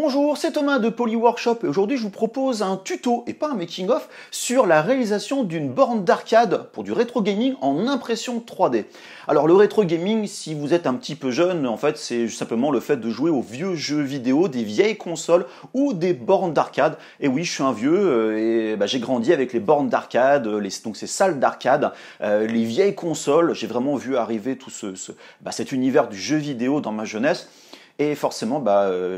Bonjour, c'est Thomas de Polyworkshop et aujourd'hui je vous propose un tuto et pas un making-of sur la réalisation d'une borne d'arcade pour du rétro gaming en impression 3D. Alors le rétro gaming, si vous êtes un petit peu jeune, en fait c'est simplement le fait de jouer aux vieux jeux vidéo, des vieilles consoles ou des bornes d'arcade. Et oui, je suis un vieux et j'ai grandi avec les bornes d'arcade, donc ces salles d'arcade, les vieilles consoles. J'ai vraiment vu arriver tout cet univers du jeu vidéo dans ma jeunesse. Et forcément,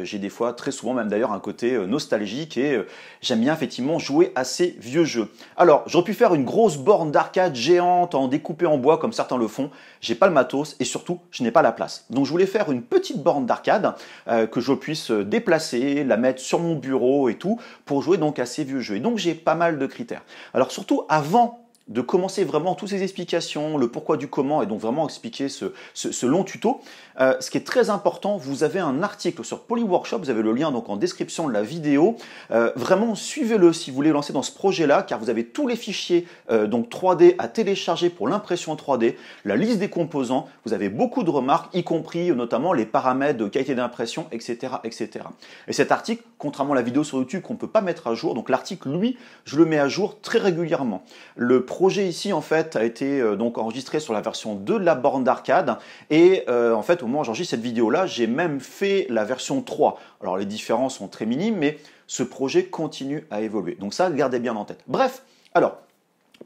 j'ai des fois, très souvent même d'ailleurs, un côté nostalgique et j'aime bien effectivement jouer à ces vieux jeux. Alors, j'aurais pu faire une grosse borne d'arcade géante en découpé en bois comme certains le font. J'ai pas le matos et surtout, je n'ai pas la place. Donc, je voulais faire une petite borne d'arcade que je puisse déplacer, la mettre sur mon bureau et tout pour jouer donc à ces vieux jeux. Et donc, j'ai pas mal de critères. Alors, surtout avant de commencer vraiment toutes ces explications, le pourquoi du comment, et donc vraiment expliquer ce long tuto. Ce qui est très important, vous avez un article sur Polyworkshop, vous avez le lien donc en description de la vidéo. Vraiment, suivez-le si vous voulez lancer dans ce projet-là, car vous avez tous les fichiers donc 3D à télécharger pour l'impression 3D, la liste des composants, vous avez beaucoup de remarques, y compris notamment les paramètres de qualité d'impression, etc., etc. Et cet article, contrairement à la vidéo sur YouTube qu'on ne peut pas mettre à jour, donc l'article, lui, je le mets à jour très régulièrement. Le projet ici, en fait, a été donc enregistré sur la version 2 de la borne d'arcade et en fait, au moment où j'enregistre cette vidéo-là, j'ai même fait la version 3. Alors, les différences sont très minimes, mais ce projet continue à évoluer. Donc ça, gardez bien en tête. Bref, alors,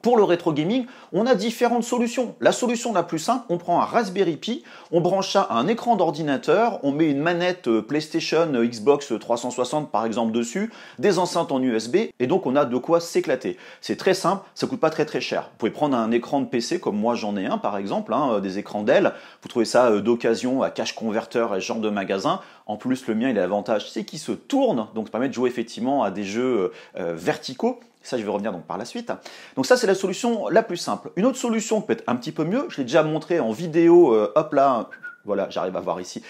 pour le rétro gaming, on a différentes solutions. La solution la plus simple, on prend un Raspberry Pi, on branche ça à un écran d'ordinateur, on met une manette PlayStation, Xbox 360 par exemple dessus, des enceintes en USB, et donc on a de quoi s'éclater. C'est très simple, ça coûte pas très cher. Vous pouvez prendre un écran de PC comme moi j'en ai un par exemple, des écrans Dell, vous trouvez ça d'occasion à cache converteur et ce genre de magasin. En plus le mien il a l'avantage, c'est qu'il se tourne, donc ça permet de jouer effectivement à des jeux verticaux. Ça, je vais revenir donc par la suite. Donc ça, c'est la solution la plus simple. Une autre solution peut être un petit peu mieux. Je l'ai déjà montré en vidéo. Hop là, voilà, j'arrive à voir ici.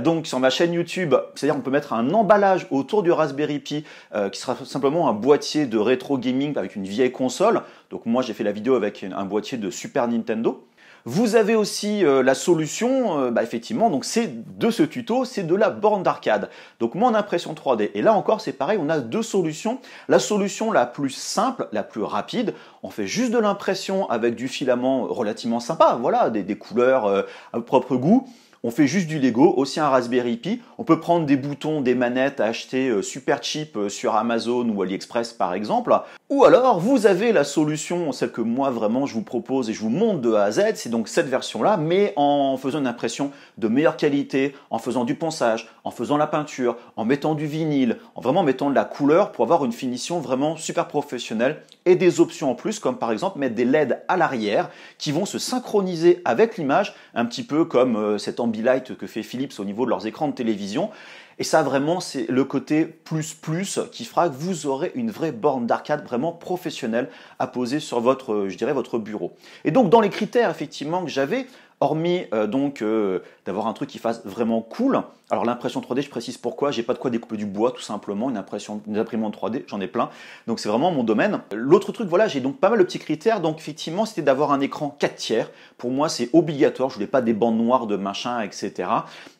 Donc sur ma chaîne YouTube, c'est-à-dire on peut mettre un emballage autour du Raspberry Pi qui sera simplement un boîtier de rétro gaming avec une vieille console. Donc moi, j'ai fait la vidéo avec un boîtier de Super Nintendo. Vous avez aussi la solution, effectivement, donc c'est de ce tuto, c'est de la borne d'arcade. Donc mon impression 3D. Et là encore, c'est pareil, on a deux solutions. La solution la plus simple, la plus rapide, on fait juste de l'impression avec du filament relativement sympa, voilà, des couleurs à propre goût. On fait juste du Lego, aussi un Raspberry Pi. On peut prendre des boutons, des manettes à acheter super cheap sur Amazon ou AliExpress par exemple. Ou alors, vous avez la solution, celle que moi vraiment je vous propose et je vous montre de A à Z, c'est donc cette version-là, mais en faisant une impression de meilleure qualité, en faisant du ponçage, en faisant la peinture, en mettant du vinyle, en vraiment mettant de la couleur pour avoir une finition vraiment super professionnelle et des options en plus, comme par exemple mettre des LED à l'arrière qui vont se synchroniser avec l'image, un petit peu comme cet Ambilight que fait Philips au niveau de leurs écrans de télévision. Et ça vraiment c'est le côté plus qui fera que vous aurez une vraie borne d'arcade vraiment professionnelle à poser sur votre, je dirais, votre bureau. Et donc dans les critères effectivement que j'avais, hormis d'avoir un truc qui fasse vraiment cool. Alors l'impression 3D, je précise pourquoi, j'ai pas de quoi découper du bois tout simplement, une imprimante 3D, j'en ai plein. Donc c'est vraiment mon domaine. L'autre truc, voilà, j'ai donc pas mal de petits critères. Donc effectivement, c'était d'avoir un écran 4 tiers. Pour moi, c'est obligatoire, je voulais pas des bandes noires de machin, etc.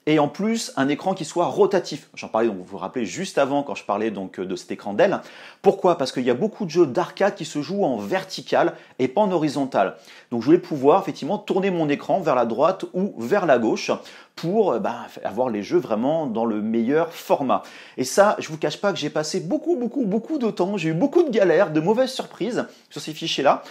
Et en plus, un écran qui soit rotatif. J'en parlais, donc vous vous rappelez, juste avant quand je parlais donc de cet écran Dell. Pourquoi? Parce qu'il y a beaucoup de jeux d'arcade qui se jouent en vertical et pas en horizontal. Donc je voulais pouvoir effectivement tourner mon écran vers la droite ou vers la gauche pour avoir les jeux vraiment dans le meilleur format. Et ça, je vous cache pas que j'ai passé beaucoup de temps, j'ai eu beaucoup de galères, de mauvaises surprises sur ces fichiers-là,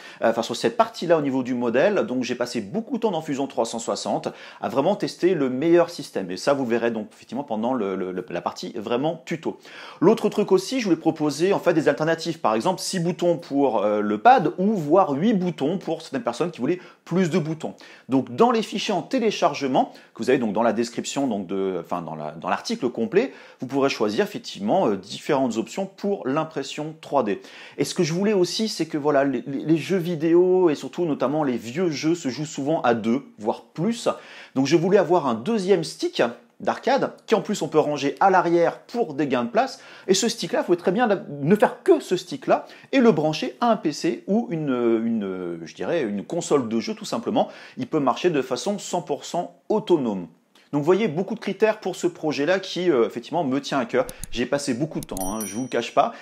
sur cette partie-là au niveau du modèle. Donc j'ai passé beaucoup de temps dans Fusion 360 à vraiment tester le meilleur système. Et ça, vous verrez donc effectivement pendant la partie vraiment tuto. L'autre truc aussi, je voulais proposer en fait des alternatives. Par exemple, 6 boutons pour le pad ou voire 8 boutons pour certaines personnes qui voulaient plus de boutons. Donc dans les fichiers en téléchargement, que vous avez donc dans la description, donc dans l'article complet, vous pourrez choisir effectivement différentes options pour l'impression 3D. Et ce que je voulais aussi, c'est que voilà, les jeux vidéo et surtout notamment les vieux jeux se jouent souvent à 2, voire plus. Donc je voulais avoir un deuxième stick d'arcade, qui en plus on peut ranger à l'arrière pour des gains de place. Et ce stick-là, il faut très bien ne faire que ce stick-là et le brancher à un PC ou je dirais une console de jeu tout simplement. Il peut marcher de façon 100% autonome. Donc vous voyez beaucoup de critères pour ce projet-là qui effectivement me tient à cœur. J'ai passé beaucoup de temps, hein, je vous le cache pas.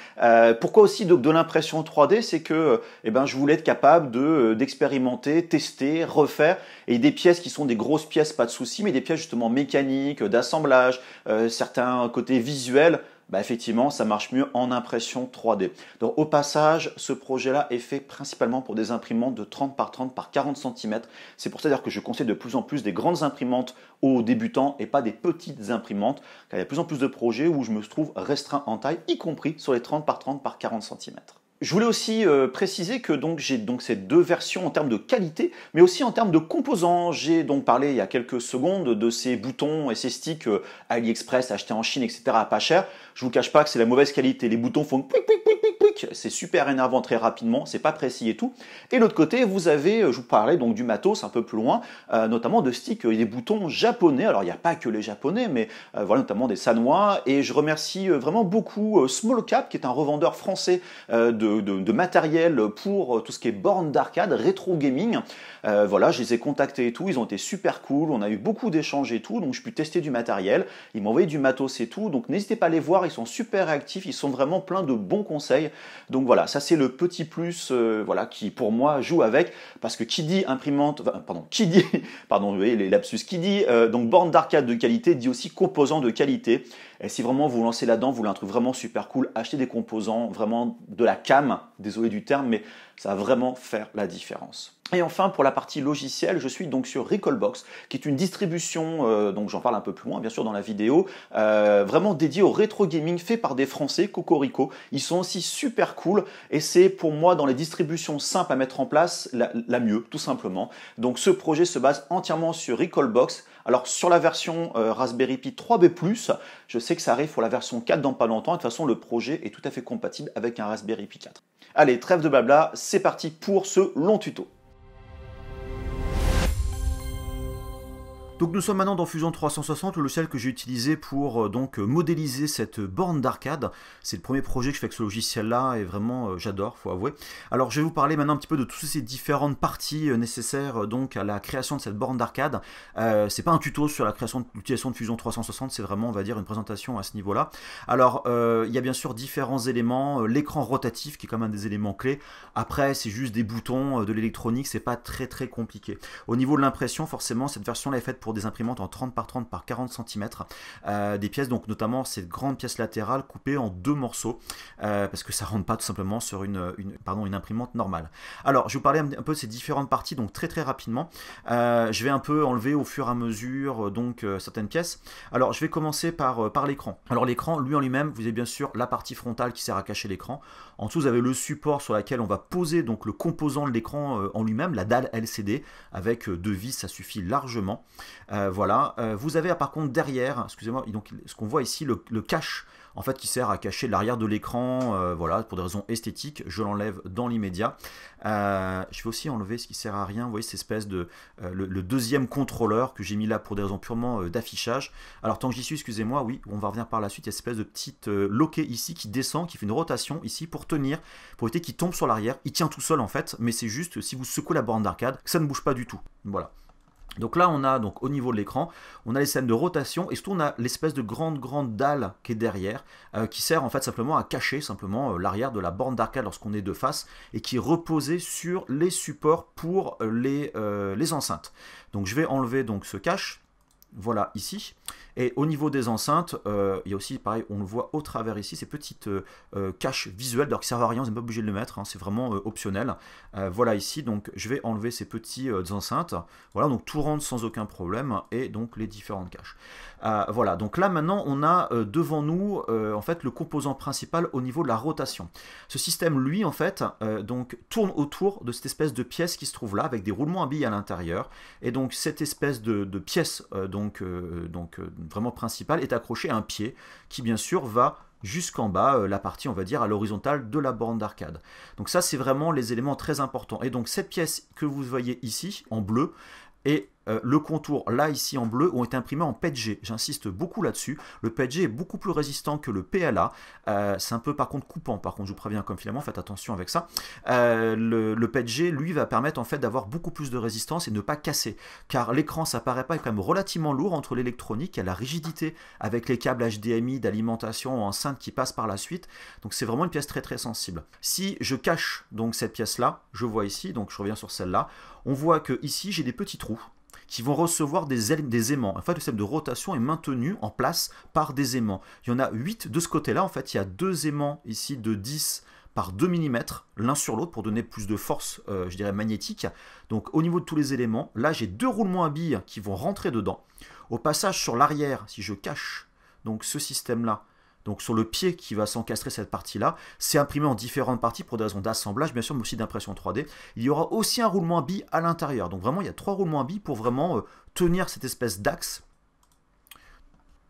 Pourquoi aussi de l'impression 3D, c'est que je voulais être capable d'expérimenter, tester, refaire, et des pièces qui sont des grosses pièces, pas de souci, mais des pièces justement mécaniques, d'assemblage, certains côtés visuels. Effectivement, ça marche mieux en impression 3D. Donc au passage, ce projet-là est fait principalement pour des imprimantes de 30 par 30 par 40 cm. C'est pour ça d'ailleurs que je conseille de plus en plus des grandes imprimantes aux débutants et pas des petites imprimantes, car il y a de plus en plus de projets où je me trouve restreint en taille, y compris sur les 30 par 30 par 40 cm. Je voulais aussi préciser que j'ai ces deux versions en termes de qualité, mais aussi en termes de composants. J'ai donc parlé il y a quelques secondes de ces boutons et ces sticks AliExpress achetés en Chine, etc. à pas cher. Je vous cache pas que c'est la mauvaise qualité. Les boutons font quick, quick, quick, quick, quick. C'est super énervant très rapidement, c'est pas précis et tout. Et de l'autre côté, vous avez, je vous parlais donc du matos un peu plus loin, notamment de sticks et des boutons japonais. Alors il n'y a pas que les japonais, mais voilà, notamment des Sanois. Et je remercie vraiment beaucoup Small Cap, qui est un revendeur français de matériel pour tout ce qui est borne d'arcade, rétro gaming. Voilà, je les ai contactés et tout, ils ont été super cool, on a eu beaucoup d'échanges et tout, donc je peux tester du matériel, ils m'ont envoyé du matos et tout, donc n'hésitez pas à les voir, ils sont super réactifs, ils sont vraiment pleins de bons conseils. Donc voilà, ça c'est le petit plus voilà, qui pour moi joue avec, parce que qui dit imprimante, pardon, vous voyez les lapsus, qui dit donc borne d'arcade de qualité, dit aussi composants de qualité. Et si vraiment vous vous lancez là-dedans, vous voulez un truc vraiment super cool, achetez des composants, vraiment de la cam, désolé du terme, mais ça va vraiment faire la différence. Et enfin, pour la partie logicielle, je suis donc sur Recalbox, qui est une distribution, donc j'en parle un peu plus loin, bien sûr, dans la vidéo, vraiment dédiée au rétro gaming fait par des Français, Cocorico. Ils sont aussi super cool, et c'est pour moi, dans les distributions simples à mettre en place, la mieux, tout simplement. Donc ce projet se base entièrement sur Recalbox. Alors sur la version Raspberry Pi 3B+, je sais que ça arrive pour la version 4 dans pas longtemps, et de toute façon le projet est tout à fait compatible avec un Raspberry Pi 4. Allez, trêve de blabla, c'est parti pour ce long tuto. Donc nous sommes maintenant dans Fusion 360, le logiciel que j'ai utilisé pour modéliser cette borne d'arcade. C'est le premier projet que je fais avec ce logiciel-là et vraiment j'adore, faut avouer. Alors je vais vous parler maintenant un petit peu de toutes ces différentes parties nécessaires donc à la création de cette borne d'arcade. C'est pas un tuto sur la création de l'utilisation de Fusion 360, c'est vraiment on va dire une présentation à ce niveau-là. Alors il y a bien sûr différents éléments, l'écran rotatif qui est quand même un des éléments clés. Après c'est juste des boutons, de l'électronique, c'est pas très compliqué. Au niveau de l'impression, forcément cette version-là est faite pour des imprimantes en 30 par 30 par 40 cm, des pièces, donc notamment cette grande pièce latérale coupée en deux morceaux, parce que ça ne rentre pas tout simplement sur une imprimante normale. Alors je vais vous parler un peu de ces différentes parties, donc très rapidement. Je vais un peu enlever au fur et à mesure certaines pièces. Alors je vais commencer par l'écran. Alors l'écran, lui en lui-même, vous avez bien sûr la partie frontale qui sert à cacher l'écran. En dessous vous avez le support sur lequel on va poser donc le composant de l'écran en lui-même, la dalle LCD, avec deux vis, ça suffit largement. Voilà. Vous avez par contre derrière, excusez-moi, donc ce qu'on voit ici, le cache, en fait, qui sert à cacher l'arrière de l'écran, voilà, pour des raisons esthétiques. Je l'enlève dans l'immédiat. Je vais aussi enlever ce qui sert à rien. Vous voyez, cette espèce de le deuxième contrôleur que j'ai mis là pour des raisons purement d'affichage. Alors tant que j'y suis, excusez-moi, oui, on va revenir par la suite. Il y a cette espèce de petite loquet ici qui descend, qui fait une rotation ici pour tenir, pour éviter qu'il tombe sur l'arrière. Il tient tout seul en fait, mais c'est juste si vous secouez la borne d'arcade, ça ne bouge pas du tout. Voilà. Donc là on a donc au niveau de l'écran, on a les scènes de rotation et surtout on a l'espèce de grande dalle qui est derrière, qui sert en fait simplement à cacher l'arrière de la borne d'arcade lorsqu'on est de face et qui est reposée sur les supports pour les enceintes. Donc je vais enlever donc ce cache. Voilà ici. Et au niveau des enceintes, il y a aussi, pareil, on le voit au travers ici, ces petites caches visuelles, alors qui ne servent à rien, vous n'êtes pas obligé de le mettre, hein, c'est vraiment optionnel. Voilà ici, donc je vais enlever ces petites enceintes. Voilà, donc tout rentre sans aucun problème, et donc les différentes caches. Voilà, donc là maintenant, on a devant nous, en fait, le composant principal au niveau de la rotation. Ce système, lui, en fait, donc tourne autour de cette espèce de pièce qui se trouve là, avec des roulements à billes à l'intérieur. Et donc cette espèce de pièce, vraiment principale, est accrochée à un pied qui bien sûr va jusqu'en bas, la partie on va dire à l'horizontale de la borne d'arcade. Donc ça c'est vraiment les éléments très importants. Et donc cette pièce que vous voyez ici en bleu est le contour là ici en bleu ont été imprimés en PETG. J'insiste beaucoup là-dessus. Le PETG est beaucoup plus résistant que le PLA. C'est un peu par contre coupant. Par contre, je vous préviens comme filament, faites attention avec ça. Le PETG, lui, va permettre en fait d'avoir beaucoup plus de résistance et ne pas casser. Car l'écran, ça paraît pas, est quand même relativement lourd entre l'électronique et la rigidité avec les câbles HDMI d'alimentation enceinte qui passent par la suite. Donc c'est vraiment une pièce très très sensible. Si je cache donc cette pièce-là, je vois ici, donc je reviens sur celle-là, on voit que ici j'ai des petits trous qui vont recevoir des aimants. En fait, le système de rotation est maintenu en place par des aimants. Il y en a 8 de ce côté-là. En fait, il y a 2 aimants ici de 10 par 2 mm, l'un sur l'autre, pour donner plus de force, je dirais, magnétique. Donc, au niveau de tous les éléments, là, j'ai 2 roulements à billes qui vont rentrer dedans. Au passage, sur l'arrière, si je cache donc ce système-là, donc sur le pied qui va s'encastrer cette partie-là, c'est imprimé en différentes parties pour des raisons d'assemblage, bien sûr, mais aussi d'impression 3D. Il y aura aussi un roulement à billes à l'intérieur. Donc vraiment, il y a 3 roulements à billes pour vraiment tenir cette espèce d'axe.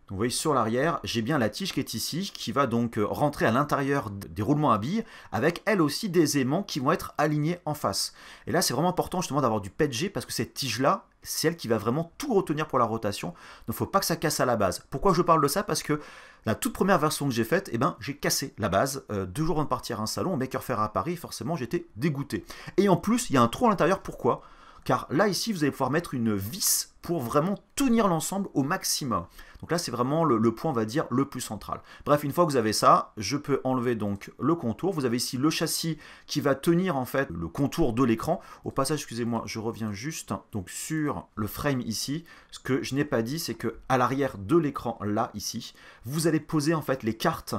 Vous voyez sur l'arrière, j'ai bien la tige qui est ici, qui va donc rentrer à l'intérieur des roulements à billes, avec elle aussi des aimants qui vont être alignés en face. Et là, c'est vraiment important justement d'avoir du PETG, parce que cette tige-là, c'est elle qui va vraiment tout retenir pour la rotation. Donc il ne faut pas que ça casse à la base. Pourquoi je parle de ça? Parce que la toute première version que j'ai faite, eh ben, j'ai cassé la base. 2 jours avant de partir à un salon, au Maker Faire à Paris, forcément j'étais dégoûté. Et en plus, il y a un trou à l'intérieur, pourquoi? Car là, ici, vous allez pouvoir mettre une vis pour vraiment tenir l'ensemble au maximum. Donc là, c'est vraiment le point, on va dire, le plus central. Bref, une fois que vous avez ça, je peux enlever donc le contour. Vous avez ici le châssis qui va tenir en fait le contour de l'écran. Au passage, excusez-moi, je reviens juste donc sur le frame ici. Ce que je n'ai pas dit, c'est que à l'arrière de l'écran, là, ici, vous allez poser en fait les cartes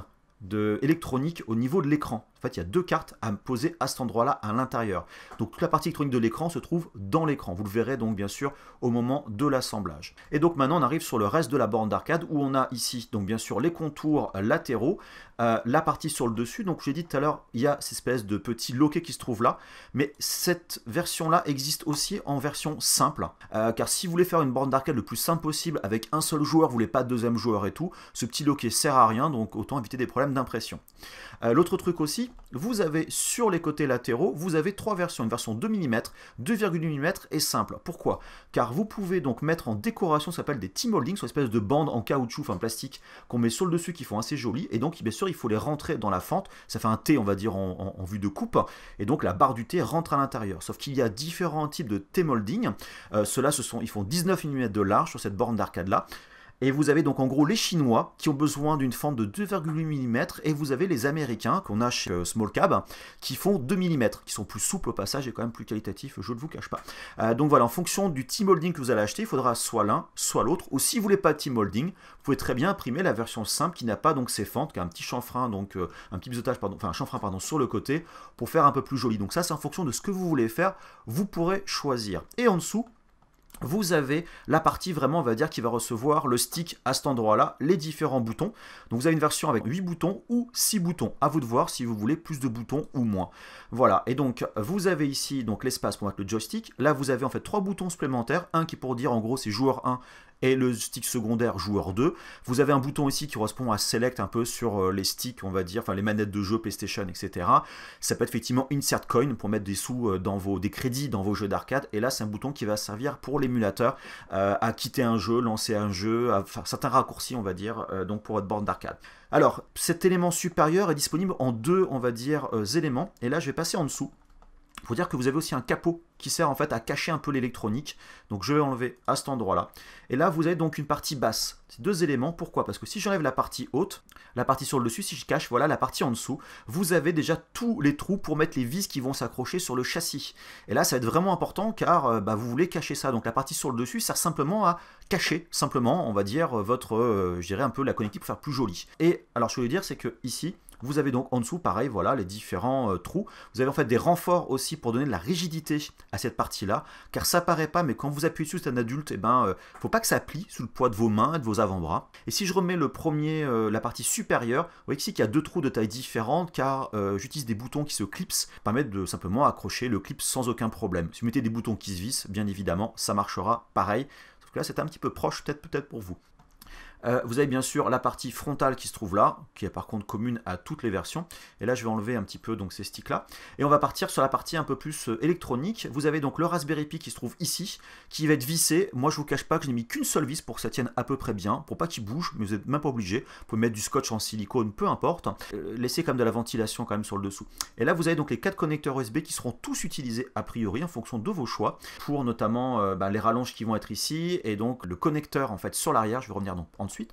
électronique au niveau de l'écran. En fait, il y a 2 cartes à poser à cet endroit-là à l'intérieur. Donc toute la partie électronique de l'écran se trouve dans l'écran. Vous le verrez donc bien sûr au moment de l'assemblage. Et donc maintenant on arrive sur le reste de la borne d'arcade où on a ici donc bien sûr les contours latéraux, la partie sur le dessus. Donc j'ai dit tout à l'heure, il y a cette espèce de petit loquet qui se trouve là. Mais cette version-là existe aussi en version simple. Car si vous voulez faire une borne d'arcade le plus simple possible avec un seul joueur, vous voulez pas de deuxième joueur et tout, ce petit loquet sert à rien, donc autant éviter des problèmes d'impression. L'autre truc aussi, vous avez sur les côtés latéraux, vous avez 3 versions, une version 2 mm, 2,8 mm et simple. Pourquoi? Car vous pouvez donc mettre en décoration ce qu'on appelle des T-molding, soit une espèce de bande en caoutchouc, enfin plastique, qu'on met sur le dessus qui font assez joli, et donc bien sûr il faut les rentrer dans la fente, ça fait un T on va dire en vue de coupe, et donc la barre du T rentre à l'intérieur. Sauf qu'il y a différents types de T-molding, ceux-là ils font 19 mm de large sur cette borne d'arcade là. Et vous avez donc en gros les Chinois qui ont besoin d'une fente de 2,8 mm et vous avez les Américains qu'on a chez Small Cab qui font 2 mm, qui sont plus souples au passage et quand même plus qualitatifs, je ne vous cache pas. Donc voilà, en fonction du T-molding que vous allez acheter, il faudra soit l'un, soit l'autre. Ou si vous voulez pas de T-molding, vous pouvez très bien imprimer la version simple qui n'a pas donc ces fentes, qui a un petit chanfrein, donc un petit biseautage, pardon, enfin un chanfrein pardon, sur le côté pour faire un peu plus joli. Donc ça c'est en fonction de ce que vous voulez faire, vous pourrez choisir. Et en dessous, vous avez la partie vraiment, on va dire, qui va recevoir le stick à cet endroit-là, les différents boutons. Donc vous avez une version avec 8 boutons ou 6 boutons. À vous de voir si vous voulez plus de boutons ou moins. Voilà, et donc vous avez ici donc l'espace pour mettre le joystick. Là, vous avez en fait 3 boutons supplémentaires. Un qui est pour dire en gros c'est joueur 1 et le stick secondaire joueur 2. Vous avez un bouton ici qui correspond à Select un peu sur les sticks, on va dire, enfin les manettes de jeu, PlayStation, etc. Ça peut être effectivement Insert Coin pour mettre des sous des crédits dans vos jeux d'arcade. Et là, c'est un bouton qui va servir pour l'émulateur à quitter un jeu, lancer un jeu, à faire certains raccourcis, on va dire, donc pour votre borne d'arcade. Alors, cet élément supérieur est disponible en 2, on va dire, éléments. Et là, je vais passer en dessous. Il faut dire que vous avez aussi un capot qui sert en fait à cacher un peu l'électronique. Donc je vais enlever à cet endroit-là. Et là, vous avez donc une partie basse. C'est 2 éléments. Pourquoi? Parce que si j'enlève la partie haute, la partie sur le dessus, si je cache, voilà la partie en dessous, vous avez déjà tous les trous pour mettre les vis qui vont s'accrocher sur le châssis. Et là, ça va être vraiment important car vous voulez cacher ça. Donc la partie sur le dessus sert simplement à cacher, simplement, on va dire, votre, je dirais un peu la connectique pour faire plus joli. Et alors, ce que je veux dire, c'est que ici, vous avez donc en dessous, pareil, voilà, les différents trous. Vous avez en fait des renforts aussi pour donner de la rigidité à cette partie-là, car ça paraît pas, mais quand vous appuyez dessus, c'est un adulte, et faut pas que ça plie sous le poids de vos mains et de vos avant-bras. Et si je remets le premier, la partie supérieure, vous voyez ici qu'il y a 2 trous de taille différente, car j'utilise des boutons qui se clipsent, permettent de simplement accrocher le clip sans aucun problème. Si vous mettez des boutons qui se vissent, bien évidemment, ça marchera pareil. Sauf que là, c'est un petit peu proche, peut-être pour vous. Vous avez bien sûr la partie frontale qui se trouve là, qui est par contre commune à toutes les versions. Et là, je vais enlever un petit peu donc ces sticks-là. Et on va partir sur la partie un peu plus électronique. Vous avez donc le Raspberry Pi qui se trouve ici, qui va être vissé. Moi, je vous cache pas que je n'ai mis qu'une seule vis pour que ça tienne à peu près bien, pour pas qu'il bouge, mais vous n'êtes même pas obligé. Vous pouvez mettre du scotch en silicone, peu importe. Laissez quand même de la ventilation quand même sur le dessous. Et là, vous avez donc les 4 connecteurs USB qui seront tous utilisés a priori en fonction de vos choix, pour notamment les rallonges qui vont être ici, et donc le connecteur en fait sur l'arrière. Je vais revenir donc ensuite.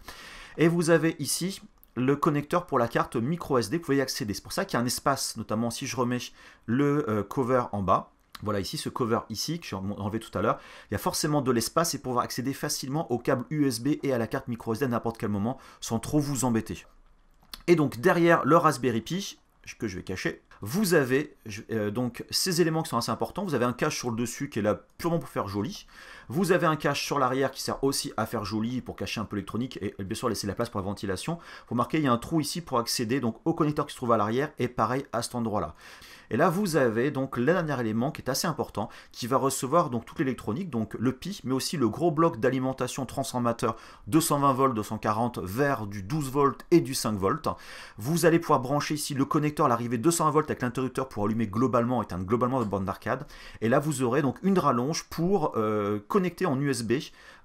Et vous avez ici le connecteur pour la carte micro SD, vous pouvez y accéder. C'est pour ça qu'il y a un espace, notamment si je remets le cover en bas. Voilà ici, ce cover ici, que j'ai enlevé tout à l'heure, il y a forcément de l'espace et pouvoir accéder facilement au câble USB et à la carte micro SD à n'importe quel moment sans trop vous embêter. Et donc derrière le Raspberry Pi, que je vais cacher, vous avez donc ces éléments qui sont assez importants. Vous avez un cache sur le dessus qui est là purement pour faire joli. Vous avez un cache sur l'arrière qui sert aussi à faire joli pour cacher un peu l'électronique et bien sûr laisser la place pour la ventilation. Vous remarquez, il y a un trou ici pour accéder donc au connecteur qui se trouve à l'arrière et pareil à cet endroit-là. Et là, vous avez donc le dernier élément qui est assez important, qui va recevoir donc toute l'électronique, donc le Pi, mais aussi le gros bloc d'alimentation transformateur 220 volts, 240 vers du 12 volts et du 5 volts. Vous allez pouvoir brancher ici le connecteur à l'arrivée 220 volts avec l'interrupteur pour allumer globalement, éteindre globalement votre borne d'arcade. Et là, vous aurez donc une rallonge pour connecter en USB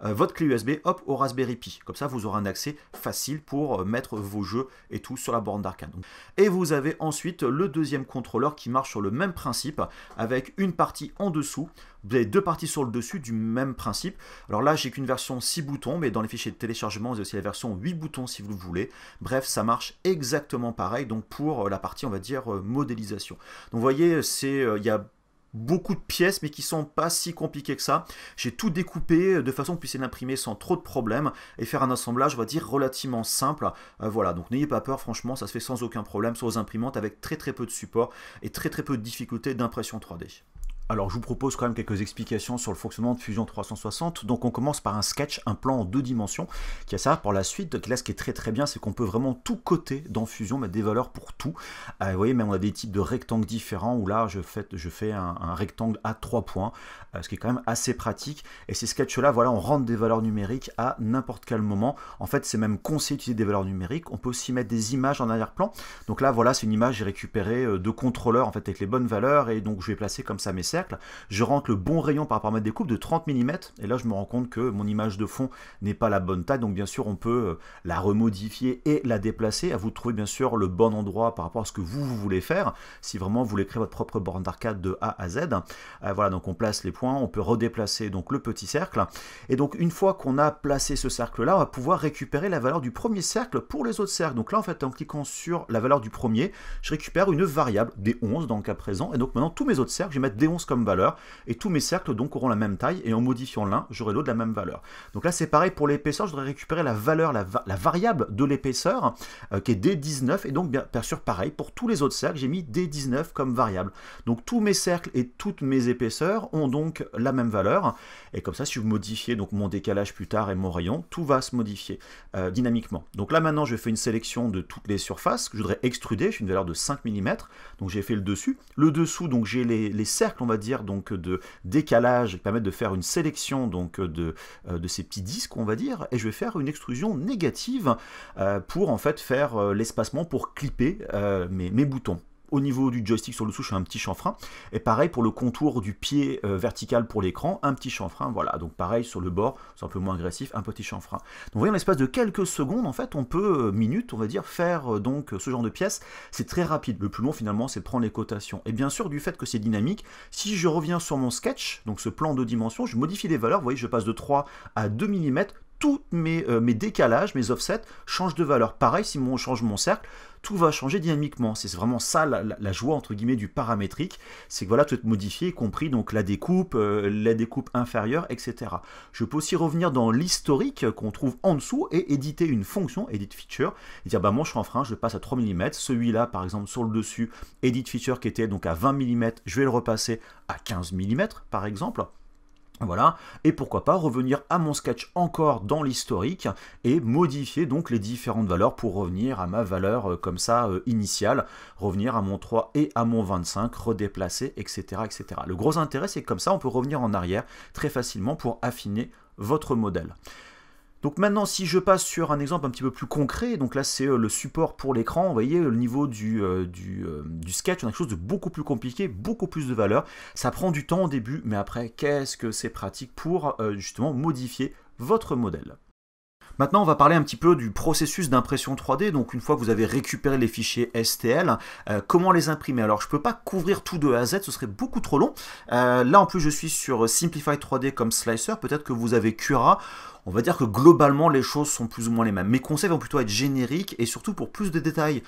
votre clé USB hop, au Raspberry Pi. Comme ça, vous aurez un accès facile pour mettre vos jeux et tout sur la borne d'arcade. Et vous avez ensuite le deuxième contrôleur qui marche sur le même principe avec une partie en dessous. Vous avez deux parties sur le dessus du même principe. Alors là, j'ai qu'une version 6 boutons, mais dans les fichiers de téléchargement, vous avez aussi la version 8 boutons si vous le voulez. Bref, ça marche exactement pareil donc pour la partie, on va dire, modélisation. Donc vous voyez, il y a beaucoup de pièces mais qui sont pas si compliquées que ça. J'ai tout découpé de façon que vous puissiez l'imprimer sans trop de problèmes et faire un assemblage, on va dire, relativement simple. Voilà, donc n'ayez pas peur, franchement, ça se fait sans aucun problème sur vos imprimantes avec très peu de support et très peu de difficultés d'impression 3D. Alors je vous propose quand même quelques explications sur le fonctionnement de Fusion 360. Donc on commence par un sketch, un plan en 2 dimensions, qui a ça pour la suite. Donc là ce qui est très bien, c'est qu'on peut vraiment tout coter dans Fusion, mettre des valeurs pour tout. Vous voyez, même on a des types de rectangles différents, où là je fais un rectangle à 3 points, ce qui est quand même assez pratique. Et ces sketchs là, voilà, on rentre des valeurs numériques à n'importe quel moment. En fait c'est même conseillé d'utiliser des valeurs numériques. On peut aussi mettre des images en arrière-plan. Donc là voilà, c'est une image, j'ai récupéré de contrôleurs en fait avec les bonnes valeurs, et donc je vais placer comme ça mes cercles. Je rentre le bon rayon par rapport à ma découpe de 30 mm, et là je me rends compte que mon image de fond n'est pas la bonne taille, donc bien sûr on peut la remodifier et la déplacer. À vous de trouver bien sûr le bon endroit par rapport à ce que vous voulez faire, si vraiment vous voulez créer votre propre borne d'arcade de A à Z. Voilà, donc on place les points, on peut redéplacer donc le petit cercle, et donc une fois qu'on a placé ce cercle là, on va pouvoir récupérer la valeur du premier cercle pour les autres cercles. Donc là en fait, en cliquant sur la valeur du premier, je récupère une variable, D11 dans le cas présent, et donc maintenant tous mes autres cercles, je vais mettre D11 comme valeur, et tous mes cercles donc auront la même taille, et en modifiant l'un, j'aurai l'autre de la même valeur. Donc là c'est pareil pour l'épaisseur, je voudrais récupérer la valeur, la variable de l'épaisseur, qui est D19, et donc bien sûr pareil, pour tous les autres cercles, j'ai mis D19 comme variable. Donc tous mes cercles et toutes mes épaisseurs ont donc la même valeur, et comme ça si vous modifiez donc mon décalage plus tard et mon rayon, tout va se modifier dynamiquement. Donc là maintenant je fais une sélection de toutes les surfaces que je voudrais extruder, je fais une valeur de 5 mm, donc j'ai fait le dessus. Le dessous, donc j'ai les cercles, on va dire, donc de décalage qui permettent de faire une sélection donc de ces petits disques, on va dire, et je vais faire une extrusion négative pour en fait faire l'espacement pour clipper mes boutons. Au niveau du joystick sur le dessous, je fais un petit chanfrein. Et pareil pour le contour du pied vertical pour l'écran, un petit chanfrein. Voilà, donc pareil sur le bord, c'est un peu moins agressif, un petit chanfrein. Donc vous voyez, en l'espace de quelques secondes, en fait, on peut, minutes, on va dire, faire donc ce genre de pièces. C'est très rapide. Le plus long, finalement, c'est de prendre les cotations. Et bien sûr, du fait que c'est dynamique, si je reviens sur mon sketch, donc ce plan de dimension, je modifie les valeurs. Vous voyez, je passe de 3 à 2 mm. Tous mes décalages, mes offsets changent de valeur. Pareil, si je change mon cercle, tout va changer dynamiquement. C'est vraiment ça la joie entre guillemets du paramétrique, c'est que voilà, tout est modifié, y compris donc la découpe inférieure, etc. Je peux aussi revenir dans l'historique qu'on trouve en dessous et éditer une fonction, edit feature, et dire bah mon chanfrein, je le passe à 3 mm, celui-là par exemple sur le dessus, edit feature qui était donc à 20 mm, je vais le repasser à 15 mm par exemple. Voilà, et pourquoi pas revenir à mon sketch encore dans l'historique et modifier donc les différentes valeurs pour revenir à ma valeur comme ça initiale, revenir à mon 3 et à mon 25, redéplacer, etc. etc. Le gros intérêt, c'est que comme ça, on peut revenir en arrière très facilement pour affiner votre modèle. Donc maintenant, si je passe sur un exemple un petit peu plus concret, donc là c'est le support pour l'écran, vous voyez, le niveau du sketch, on a quelque chose de beaucoup plus compliqué, beaucoup plus de valeur. Ça prend du temps au début, mais après, qu'est-ce que c'est pratique pour justement modifier votre modèle. Maintenant, on va parler un petit peu du processus d'impression 3D. Donc, une fois que vous avez récupéré les fichiers STL, comment les imprimer? Alors, je ne peux pas couvrir tout de A à Z, ce serait beaucoup trop long. Là, en plus, je suis sur Simplify 3D comme slicer. Peut-être que vous avez Cura. On va dire que globalement, les choses sont plus ou moins les mêmes. Mes conseils vont plutôt être génériques et surtout pour plus de détails.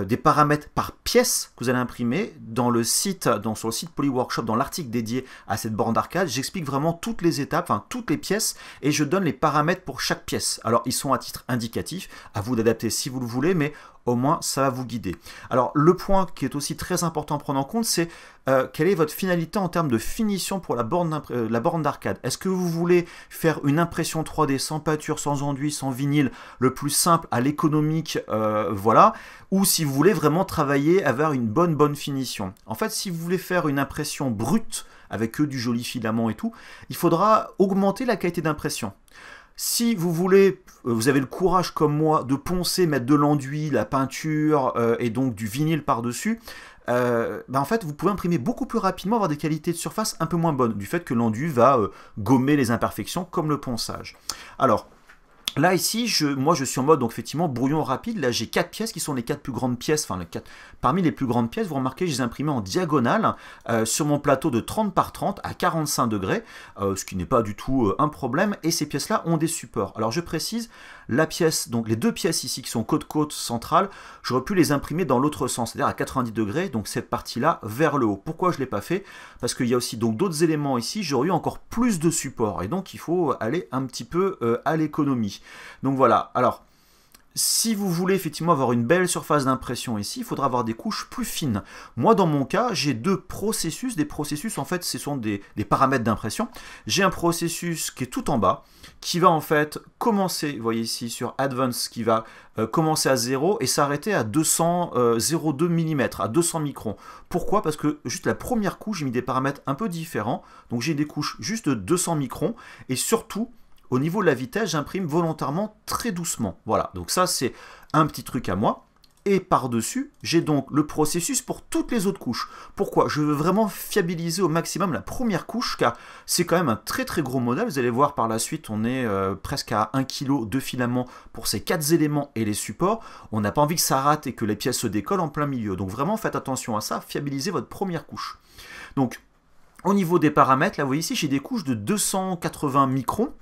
Des paramètres par pièce que vous allez imprimer sur le site Polyworkshop, dans l'article dédié à cette borne d'arcade, j'explique vraiment toutes les étapes, enfin toutes les pièces, et je donne les paramètres pour chaque pièce. Alors ils sont à titre indicatif, à vous d'adapter si vous le voulez, mais au moins ça va vous guider. Alors le point qui est aussi très important à prendre en compte, c'est quelle est votre finalité en termes de finition pour la borne d'arcade. Est-ce que vous voulez faire une impression 3D sans pâture, sans enduit, sans vinyle, le plus simple à l'économique, voilà, ou si vous voulez vraiment travailler avec une bonne finition. En fait, si vous voulez faire une impression brute, avec que du joli filament et tout, il faudra augmenter la qualité d'impression. Si vous voulez, vous avez le courage comme moi de poncer, mettre de l'enduit, la peinture et donc du vinyle par-dessus, en fait vous pouvez imprimer beaucoup plus rapidement, avoir des qualités de surface un peu moins bonnes, du fait que l'enduit va gommer les imperfections comme le ponçage. Alors, là ici, moi je suis en mode donc effectivement brouillon rapide. Là j'ai 4 pièces qui sont les 4 plus grandes pièces, enfin parmi les plus grandes pièces, vous remarquez je les ai imprimées en diagonale sur mon plateau de 30 par 30 à 45 degrés, ce qui n'est pas du tout un problème, et ces pièces là ont des supports. Alors je précise, la pièce, donc les deux pièces ici qui sont côte-côte centrale, j'aurais pu les imprimer dans l'autre sens, c'est-à-dire à 90 degrés, donc cette partie-là vers le haut. Pourquoi je ne l'ai pas fait? Parce qu'il y a aussi donc d'autres éléments ici, j'aurais eu encore plus de supports, et donc il faut aller un petit peu à l'économie. Donc voilà, alors si vous voulez effectivement avoir une belle surface d'impression ici, il faudra avoir des couches plus fines. Moi dans mon cas, j'ai deux processus. Des processus en fait ce sont des paramètres d'impression. J'ai un processus qui est tout en bas, qui va en fait commencer, vous voyez ici sur Advance, qui va commencer à 0 et s'arrêter à 0,2 mm, à 200 microns. Pourquoi? Parce que juste la première couche, j'ai mis des paramètres un peu différents. Donc j'ai des couches juste de 200 microns et surtout, au niveau de la vitesse, j'imprime volontairement très doucement. Voilà, donc ça c'est un petit truc à moi. Et par-dessus, j'ai donc le processus pour toutes les autres couches. Pourquoi? Je veux vraiment fiabiliser au maximum la première couche, car c'est quand même un très gros modèle. Vous allez voir par la suite, on est presque à 1 kg de filament pour ces 4 éléments et les supports. On n'a pas envie que ça rate et que les pièces se décollent en plein milieu. Donc vraiment, faites attention à ça, fiabilisez votre première couche. Donc, au niveau des paramètres, là vous voyez ici, j'ai des couches de 280 microns.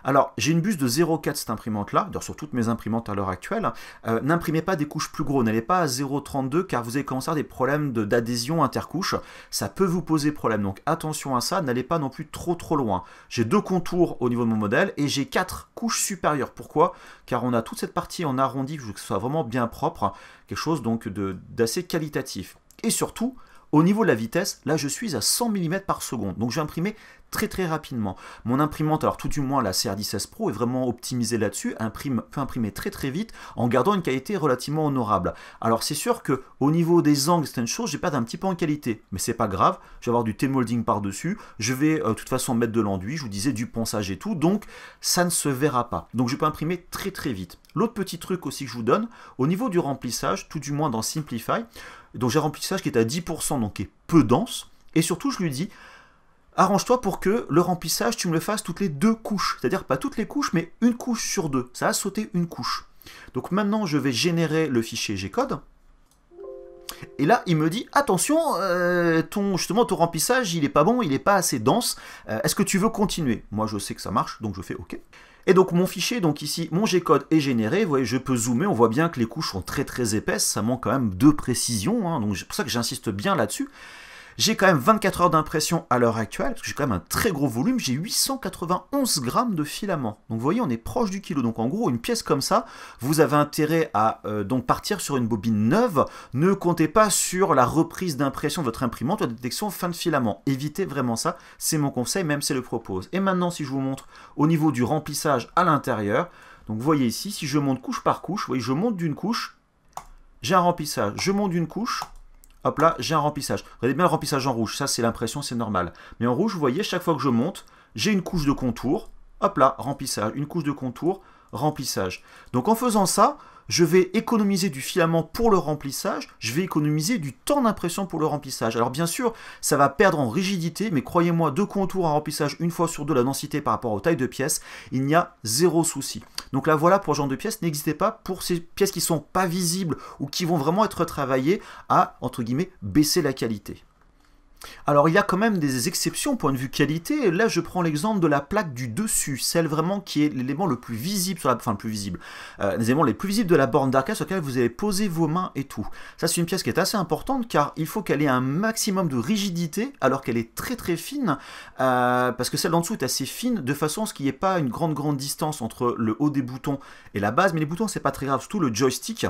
Alors, j'ai une buse de 0,4 cette imprimante-là, d'ailleurs sur toutes mes imprimantes à l'heure actuelle. N'imprimez pas des couches plus gros, n'allez pas à 0,32 car vous allez commencer à avoir des problèmes d'adhésion intercouche. Ça peut vous poser problème, donc attention à ça, n'allez pas non plus trop loin. J'ai 2 contours au niveau de mon modèle et j'ai 4 couches supérieures. Pourquoi? Car on a toute cette partie en arrondi, que ce soit vraiment bien propre, quelque chose donc d'assez qualitatif. Et surtout, au niveau de la vitesse, là je suis à 100 mm par seconde, donc je vais imprimer très rapidement. Mon imprimante, alors tout du moins la CR16 Pro est vraiment optimisée là-dessus, peut imprimer très vite en gardant une qualité relativement honorable. Alors c'est sûr que au niveau des angles, c'est une chose, j'ai perdu un petit peu en qualité, mais c'est pas grave, je vais avoir du T-molding par-dessus, je vais de toute façon mettre de l'enduit, je vous disais du ponçage et tout, donc ça ne se verra pas. Donc je peux imprimer très vite. L'autre petit truc aussi que je vous donne, au niveau du remplissage, tout du moins dans Simplify, donc j'ai un remplissage qui est à 10%, donc qui est peu dense, et surtout je lui dis, arrange-toi pour que le remplissage, tu me le fasses toutes les 2 couches. C'est-à-dire pas toutes les couches, mais une couche sur 2. Ça a sauté une couche. Donc maintenant, je vais générer le fichier G-code. Et là, il me dit, attention, justement, ton remplissage, il n'est pas bon, il n'est pas assez dense. Est-ce que tu veux continuer? Moi, je sais que ça marche, donc je fais OK. Et donc mon fichier, donc ici, mon G-code est généré. Vous voyez, je peux zoomer, on voit bien que les couches sont très épaisses. Ça manque quand même de précision, hein, donc c'est pour ça que j'insiste bien là-dessus. J'ai quand même 24 heures d'impression à l'heure actuelle, parce que j'ai quand même un très gros volume, j'ai 891 grammes de filament. Donc vous voyez, on est proche du kilo. Donc en gros, une pièce comme ça, vous avez intérêt à donc partir sur une bobine neuve. Ne comptez pas sur la reprise d'impression de votre imprimante ou la détection fin de filament. Évitez vraiment ça, c'est mon conseil, même si je le propose. Et maintenant, si je vous montre au niveau du remplissage à l'intérieur, donc vous voyez ici, si je monte couche par couche, vous voyez, je monte d'une couche, j'ai un remplissage, je monte d'une couche, hop là, j'ai un remplissage. Regardez bien le remplissage en rouge, ça c'est l'impression, c'est normal. Mais en rouge, vous voyez, chaque fois que je monte, j'ai une couche de contour, hop là, remplissage, une couche de contour, remplissage. Donc en faisant ça, je vais économiser du filament pour le remplissage, je vais économiser du temps d'impression pour le remplissage. Alors bien sûr, ça va perdre en rigidité, mais croyez-moi, 2 contours en remplissage, une fois sur 2 la densité par rapport aux tailles de pièces, il n'y a zéro souci. Donc là voilà, pour ce genre de pièces, n'hésitez pas, pour ces pièces qui ne sont pas visibles ou qui vont vraiment être travaillées, à, entre guillemets, baisser la qualité. Alors il y a quand même des exceptions au point de vue qualité. Là je prends l'exemple de la plaque du dessus, celle vraiment qui est l'élément le plus visible, enfin le plus visible, les éléments les plus visibles de la borne d'arcade sur laquelle vous allez poser vos mains et tout. Ça c'est une pièce qui est assez importante car il faut qu'elle ait un maximum de rigidité alors qu'elle est très très fine, parce que celle d'en dessous est assez fine de façon à ce qu'il n'y ait pas une grande distance entre le haut des boutons et la base, mais les boutons c'est pas très grave, surtout le joystick,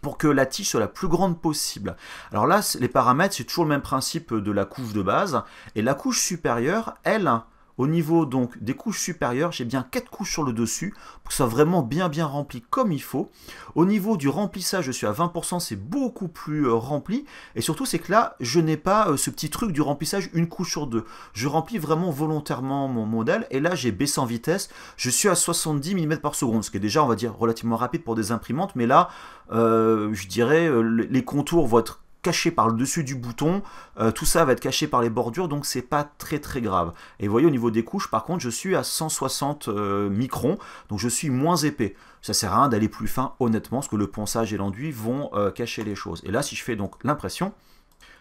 pour que la tige soit la plus grande possible. Alors là, les paramètres, c'est toujours le même principe de la couche de base. Et la couche supérieure, elle, au niveau donc des couches supérieures, j'ai bien 4 couches sur le dessus, pour que ce soit vraiment bien rempli comme il faut. Au niveau du remplissage, je suis à 20%, c'est beaucoup plus rempli. Et surtout, c'est que là, je n'ai pas ce petit truc du remplissage une couche sur 2. Je remplis vraiment volontairement mon modèle. Et là, j'ai baissé en vitesse. Je suis à 70 mm par seconde, ce qui est déjà, on va dire, relativement rapide pour des imprimantes. Mais là, je dirais, les contours vont être caché par le dessus du bouton, tout ça va être caché par les bordures, donc c'est pas très grave. Et vous voyez au niveau des couches, par contre, je suis à 160 microns, donc je suis moins épais. Ça sert à rien d'aller plus fin, honnêtement, parce que le ponçage et l'enduit vont cacher les choses. Et là, si je fais donc l'impression,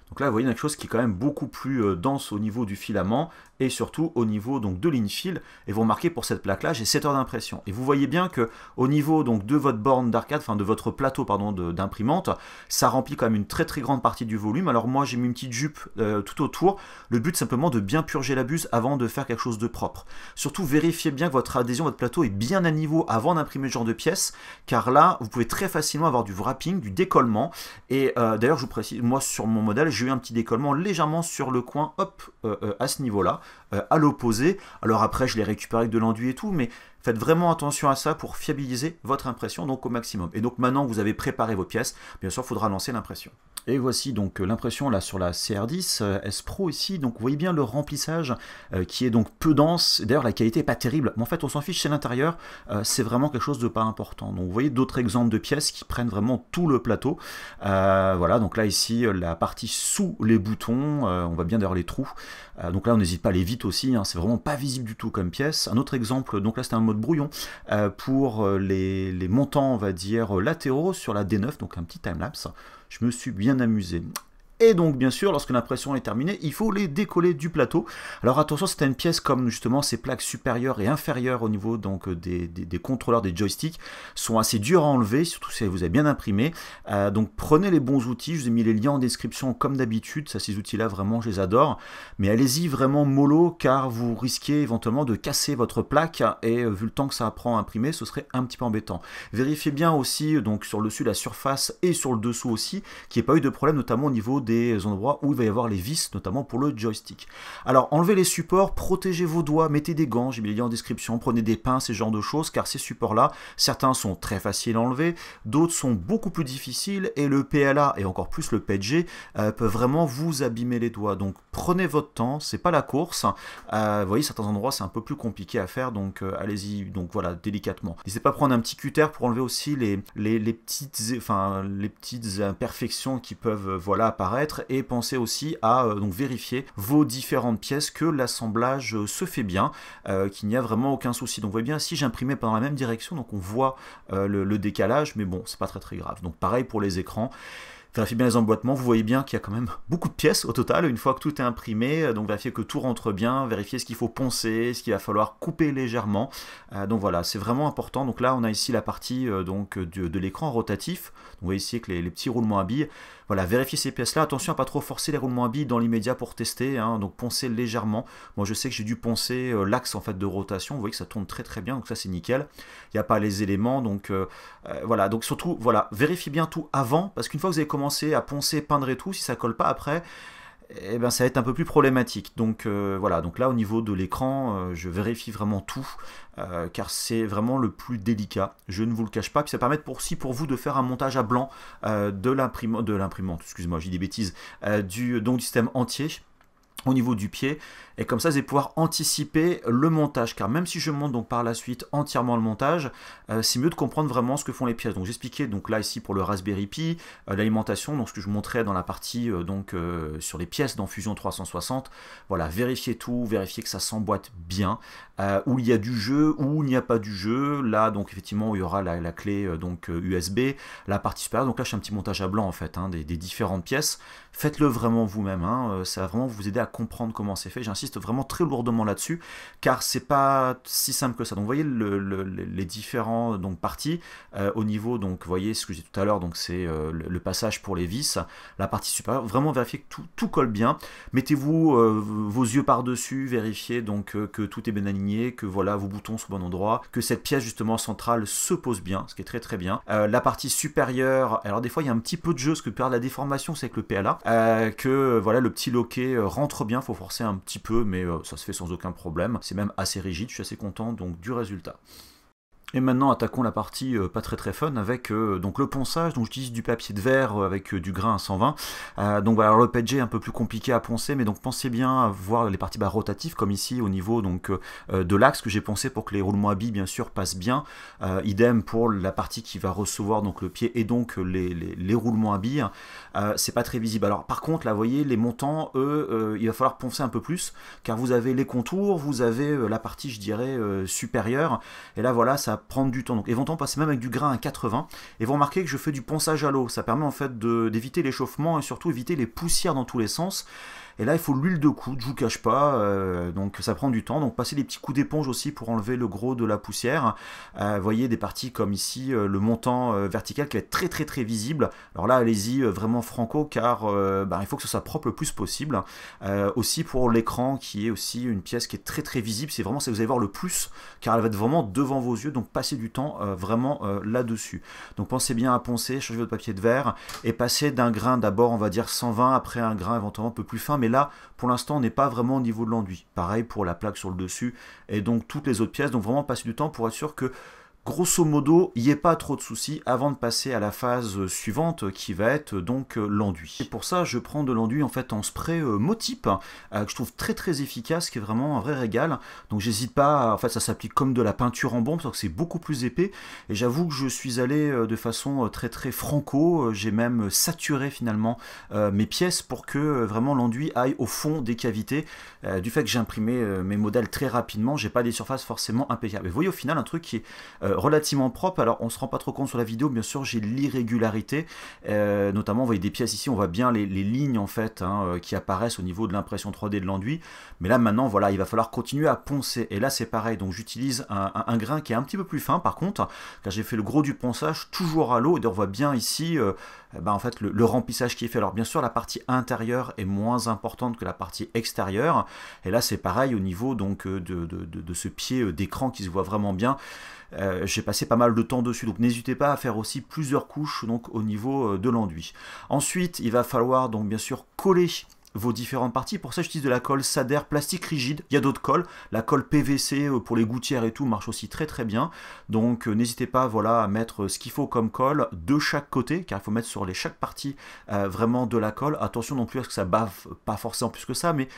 donc là, vous voyez une chose qui est quand même beaucoup plus dense au niveau du filament et surtout au niveau donc de l'infill. Et vous remarquez pour cette plaque-là, j'ai 7 heures d'impression. Et vous voyez bien que au niveau donc de votre borne d'arcade, enfin de votre plateau pardon d'imprimante, ça remplit quand même une très grande partie du volume. Alors moi, j'ai mis une petite jupe tout autour. Le but simplement de bien purger la buse avant de faire quelque chose de propre. Surtout vérifiez bien que votre adhésion, votre plateau est bien à niveau avant d'imprimer ce genre de pièces, car là, vous pouvez très facilement avoir du wrapping, du décollement. Et d'ailleurs, je vous précise, moi sur mon modèle, j'ai eu un petit décollement légèrement sur le coin, hop, à ce niveau-là, à l'opposé. Alors après, je l'ai récupéré avec de l'enduit et tout, mais faites vraiment attention à ça pour fiabiliser votre impression donc au maximum. Et donc maintenant que vous avez préparé vos pièces, bien sûr, il faudra lancer l'impression. Et voici donc l'impression là sur la CR10 S Pro ici. Donc vous voyez bien le remplissage qui est donc peu dense. D'ailleurs la qualité n'est pas terrible, mais en fait on s'en fiche, c'est l'intérieur, c'est vraiment quelque chose de pas important. Donc vous voyez d'autres exemples de pièces qui prennent vraiment tout le plateau. Voilà, donc là ici la partie sous les boutons, on voit bien d'ailleurs les trous. Donc là on n'hésite pas à aller vite aussi, hein, c'est vraiment pas visible du tout comme pièce. Un autre exemple, donc là c'était un mode brouillon pour les montants on va dire latéraux sur la D9, donc un petit timelapse. Je me suis bien amusé. Et donc bien sûr, lorsque l'impression est terminée, il faut les décoller du plateau. Alors attention, c'est une pièce comme justement ces plaques supérieures et inférieures au niveau donc des contrôleurs, des joysticks, sont assez dures à enlever, surtout si vous avez bien imprimé. Donc prenez les bons outils, je vous ai mis les liens en description comme d'habitude, ça, ces outils-là vraiment je les adore. Mais allez-y vraiment mollo, car vous risquez éventuellement de casser votre plaque, et vu le temps que ça prend à imprimer, ce serait un petit peu embêtant. Vérifiez bien aussi, donc sur le dessus, la surface et sur le dessous aussi, qu'il n'y ait pas eu de problème, notamment au niveau des endroits où il va y avoir les vis, notamment pour le joystick. Alors enlevez les supports, protégez vos doigts, mettez des gants, j'ai mis les liens en description, prenez des pinces, ce genre de choses, car ces supports là, certains sont très faciles à enlever, d'autres sont beaucoup plus difficiles, et le PLA et encore plus le PETG peuvent vraiment vous abîmer les doigts. Donc prenez votre temps, c'est pas la course. Vous voyez, certains endroits c'est un peu plus compliqué à faire, donc allez-y, donc voilà, délicatement. N'hésitez pas à prendre un petit cutter pour enlever aussi les petites imperfections qui peuvent voilà apparaître, et pensez aussi à donc vérifier vos différentes pièces, que l'assemblage se fait bien, qu'il n'y a vraiment aucun souci. Donc vous voyez bien, si j'imprimais pas dans la même direction, donc on voit le décalage, mais bon, c'est pas très grave. Donc pareil pour les écrans. Vérifiez bien les emboîtements, vous voyez bien qu'il y a quand même beaucoup de pièces au total, une fois que tout est imprimé, donc vérifiez que tout rentre bien, vérifiez ce qu'il faut poncer, ce qu'il va falloir couper légèrement, donc voilà, c'est vraiment important. Donc là on a ici la partie de l'écran rotatif, donc vous voyez ici que les petits roulements à billes, voilà, vérifiez ces pièces là, attention à pas trop forcer les roulements à billes dans l'immédiat pour tester, hein, donc poncez légèrement. Moi je sais que j'ai dû poncer l'axe en fait de rotation, vous voyez que ça tourne très bien, donc ça c'est nickel, il n'y a pas les éléments, donc voilà, donc surtout voilà, vérifiez bien tout avant, parce qu'une fois que vous avez commencé à poncer, peindre et tout, si ça colle pas après, eh ben, ça va être un peu plus problématique. Donc voilà, donc là au niveau de l'écran, je vérifie vraiment tout, car c'est vraiment le plus délicat, je ne vous le cache pas. Puis ça permet aussi pour vous de faire un montage à blanc de l'imprimante, excusez-moi, j'ai des bêtises, du système entier. au niveau du pied, et comme ça vous allez pouvoir anticiper le montage, car même si je monte donc par la suite entièrement le montage, c'est mieux de comprendre vraiment ce que font les pièces. Donc j'expliquais donc là ici pour le Raspberry Pi, l'alimentation, donc ce que je montrais dans la partie sur les pièces dans Fusion 360, voilà, vérifier tout, vérifier que ça s'emboîte bien, où il y a du jeu, où il n'y a pas du jeu, là donc effectivement il y aura la clé USB, la partie supérieure, donc là je fais un petit montage à blanc en fait, des différentes pièces, faites-le vraiment vous-même, ça va vraiment vous aider à comprendre comment c'est fait, j'insiste vraiment très lourdement là-dessus, car c'est pas si simple que ça. Donc vous voyez les différents parties, au niveau, donc vous voyez ce que j'ai dit tout à l'heure, donc c'est le passage pour les vis, la partie supérieure, vraiment vérifiez que tout colle bien, mettez-vous vos yeux par-dessus, vérifiez donc que tout est bien aligné, que voilà vos boutons sont au bon endroit, que cette pièce justement centrale se pose bien, ce qui est très très bien. La partie supérieure, alors des fois il y a un petit peu de jeu, parce que par la déformation c'est avec le PLA, que voilà le petit loquet rentre bien, faut forcer un petit peu, mais ça se fait sans aucun problème, c'est même assez rigide, je suis assez content donc du résultat. Et maintenant attaquons la partie pas très fun avec donc le ponçage. Donc j'utilise du papier de verre avec du grain à 120. Donc voilà, alors le PETG est un peu plus compliqué à poncer, mais donc pensez bien à voir les parties rotatives comme ici au niveau donc de l'axe que j'ai poncé pour que les roulements à billes bien sûr passent bien. Idem pour la partie qui va recevoir donc le pied et donc les roulements à billes. C'est pas très visible. Alors par contre là vous voyez les montants, eux il va falloir poncer un peu plus, car vous avez les contours, vous avez la partie je dirais supérieure, et là voilà ça prendre du temps, donc éventuellement passer même avec du grain à 80, et vous remarquez que je fais du ponçage à l'eau, ça permet en fait d'éviter l'échauffement et surtout éviter les poussières dans tous les sens. Et là il faut l'huile de coude, je vous cache pas, donc ça prend du temps, donc passer des petits coups d'éponge aussi pour enlever le gros de la poussière. Vous voyez des parties comme ici, le montant vertical qui va être très visible, alors là allez-y vraiment franco, car il faut que ce soit propre le plus possible. Aussi pour l'écran qui est aussi une pièce qui est très visible, c'est vraiment, vous allez voir le plus, car elle va être vraiment devant vos yeux, donc passez du temps vraiment là-dessus. Donc pensez bien à poncer, changez votre papier de verre, et passez d'un grain d'abord on va dire 120, après un grain éventuellement un peu plus fin, mais là pour l'instant on n'est pas vraiment au niveau de l'enduit. Pareil pour la plaque sur le dessus et donc toutes les autres pièces, donc vraiment passer du temps pour être sûr que grosso modo, il n'y ait pas trop de soucis avant de passer à la phase suivante qui va être donc l'enduit. Et pour ça, je prends de l'enduit en fait en spray Motype que je trouve très efficace, qui est vraiment un vrai régal. Donc j'hésite pas, en fait ça s'applique comme de la peinture en bombe, sauf que c'est beaucoup plus épais. Et j'avoue que je suis allé de façon très franco, j'ai même saturé finalement mes pièces pour que vraiment l'enduit aille au fond des cavités. Du fait que j'ai imprimé mes modèles très rapidement, j'ai pas des surfaces forcément impeccables. Et vous voyez au final un truc qui est relativement propre. Alors on se rend pas trop compte sur la vidéo, bien sûr j'ai l'irrégularité, notamment vous voyez des pièces ici, on voit bien les lignes en fait qui apparaissent au niveau de l'impression 3D de l'enduit, mais là maintenant voilà il va falloir continuer à poncer, et là c'est pareil, donc j'utilise un grain qui est un petit peu plus fin par contre, car j'ai fait le gros du ponçage toujours à l'eau, et on voit bien ici en fait le remplissage qui est fait. Alors bien sûr la partie intérieure est moins importante que la partie extérieure, et là c'est pareil au niveau donc de ce pied d'écran qui se voit vraiment bien. J'ai passé pas mal de temps dessus, donc n'hésitez pas à faire aussi plusieurs couches donc au niveau de l'enduit. Ensuite il va falloir donc bien sûr coller vos différentes parties. Pour ça j'utilise de la colle Sader plastique rigide. Il y a d'autres colles, la colle PVC pour les gouttières et tout marche aussi très bien, donc n'hésitez pas voilà à mettre ce qu'il faut comme colle de chaque côté, car il faut mettre sur chaque partie vraiment de la colle. Attention non plus à ce que ça bave pas forcément plus que ça, mais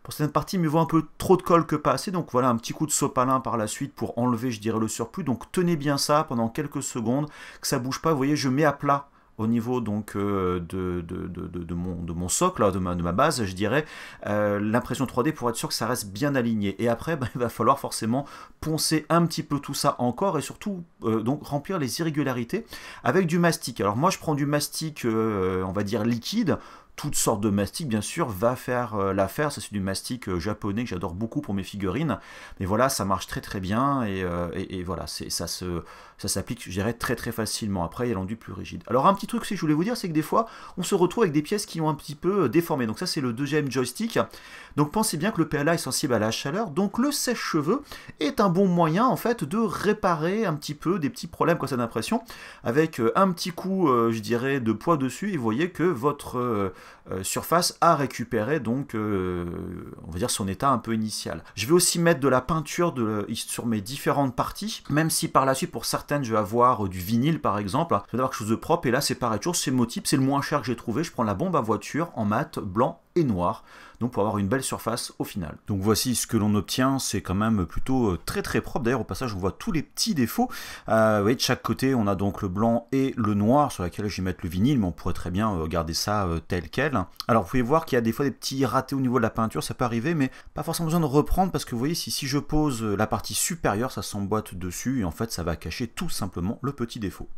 pour certaines parties, il me vaut un peu trop de colle que pas assez, donc voilà un petit coup de sopalin par la suite pour enlever, je dirais, le surplus. Donc tenez bien ça pendant quelques secondes, que ça bouge pas. Vous voyez, je mets à plat au niveau donc de mon socle, de ma base, je dirais, l'impression 3D pour être sûr que ça reste bien aligné. Et après, il va falloir forcément poncer un petit peu tout ça encore, et surtout donc remplir les irrégularités avec du mastic. Alors moi, je prends du mastic, on va dire liquide. Toutes sortes de mastic bien sûr va faire l'affaire, ça c'est du mastic japonais que j'adore beaucoup pour mes figurines, mais voilà ça marche très bien, et voilà ça s'applique je dirais très facilement. Après il y a l'enduit plus rigide. Alors un petit truc que je voulais vous dire, c'est que des fois on se retrouve avec des pièces qui ont un petit peu déformé, donc ça c'est le deuxième joystick, donc pensez bien que le PLA est sensible à la chaleur, donc le sèche-cheveux est un bon moyen en fait de réparer un petit peu des petits problèmes comme ça d'impression, avec un petit coup je dirais de poids dessus, et vous voyez que votre surface a récupéré donc on va dire son état un peu initial. Je vais aussi mettre de la peinture sur mes différentes parties, même si par la suite pour certaines je vais avoir du vinyle par exemple, je vais avoir quelque chose de propre, et là c'est pareil, toujours c'est Motype, c'est le moins cher que j'ai trouvé. Je prends la bombe à voiture en mat blanc et noir, donc pour avoir une belle surface au final. Donc voici ce que l'on obtient, c'est quand même plutôt très très propre. D'ailleurs au passage on voit tous les petits défauts. Vous voyez, de chaque côté on a donc le blanc et le noir sur lequel je vais mettre le vinyle, mais on pourrait très bien garder ça tel quel. Alors vous pouvez voir qu'il y a des fois des petits ratés au niveau de la peinture, ça peut arriver, mais pas forcément besoin de reprendre, parce que vous voyez si je pose la partie supérieure, ça s'emboîte dessus et en fait ça va cacher tout simplement le petit défaut.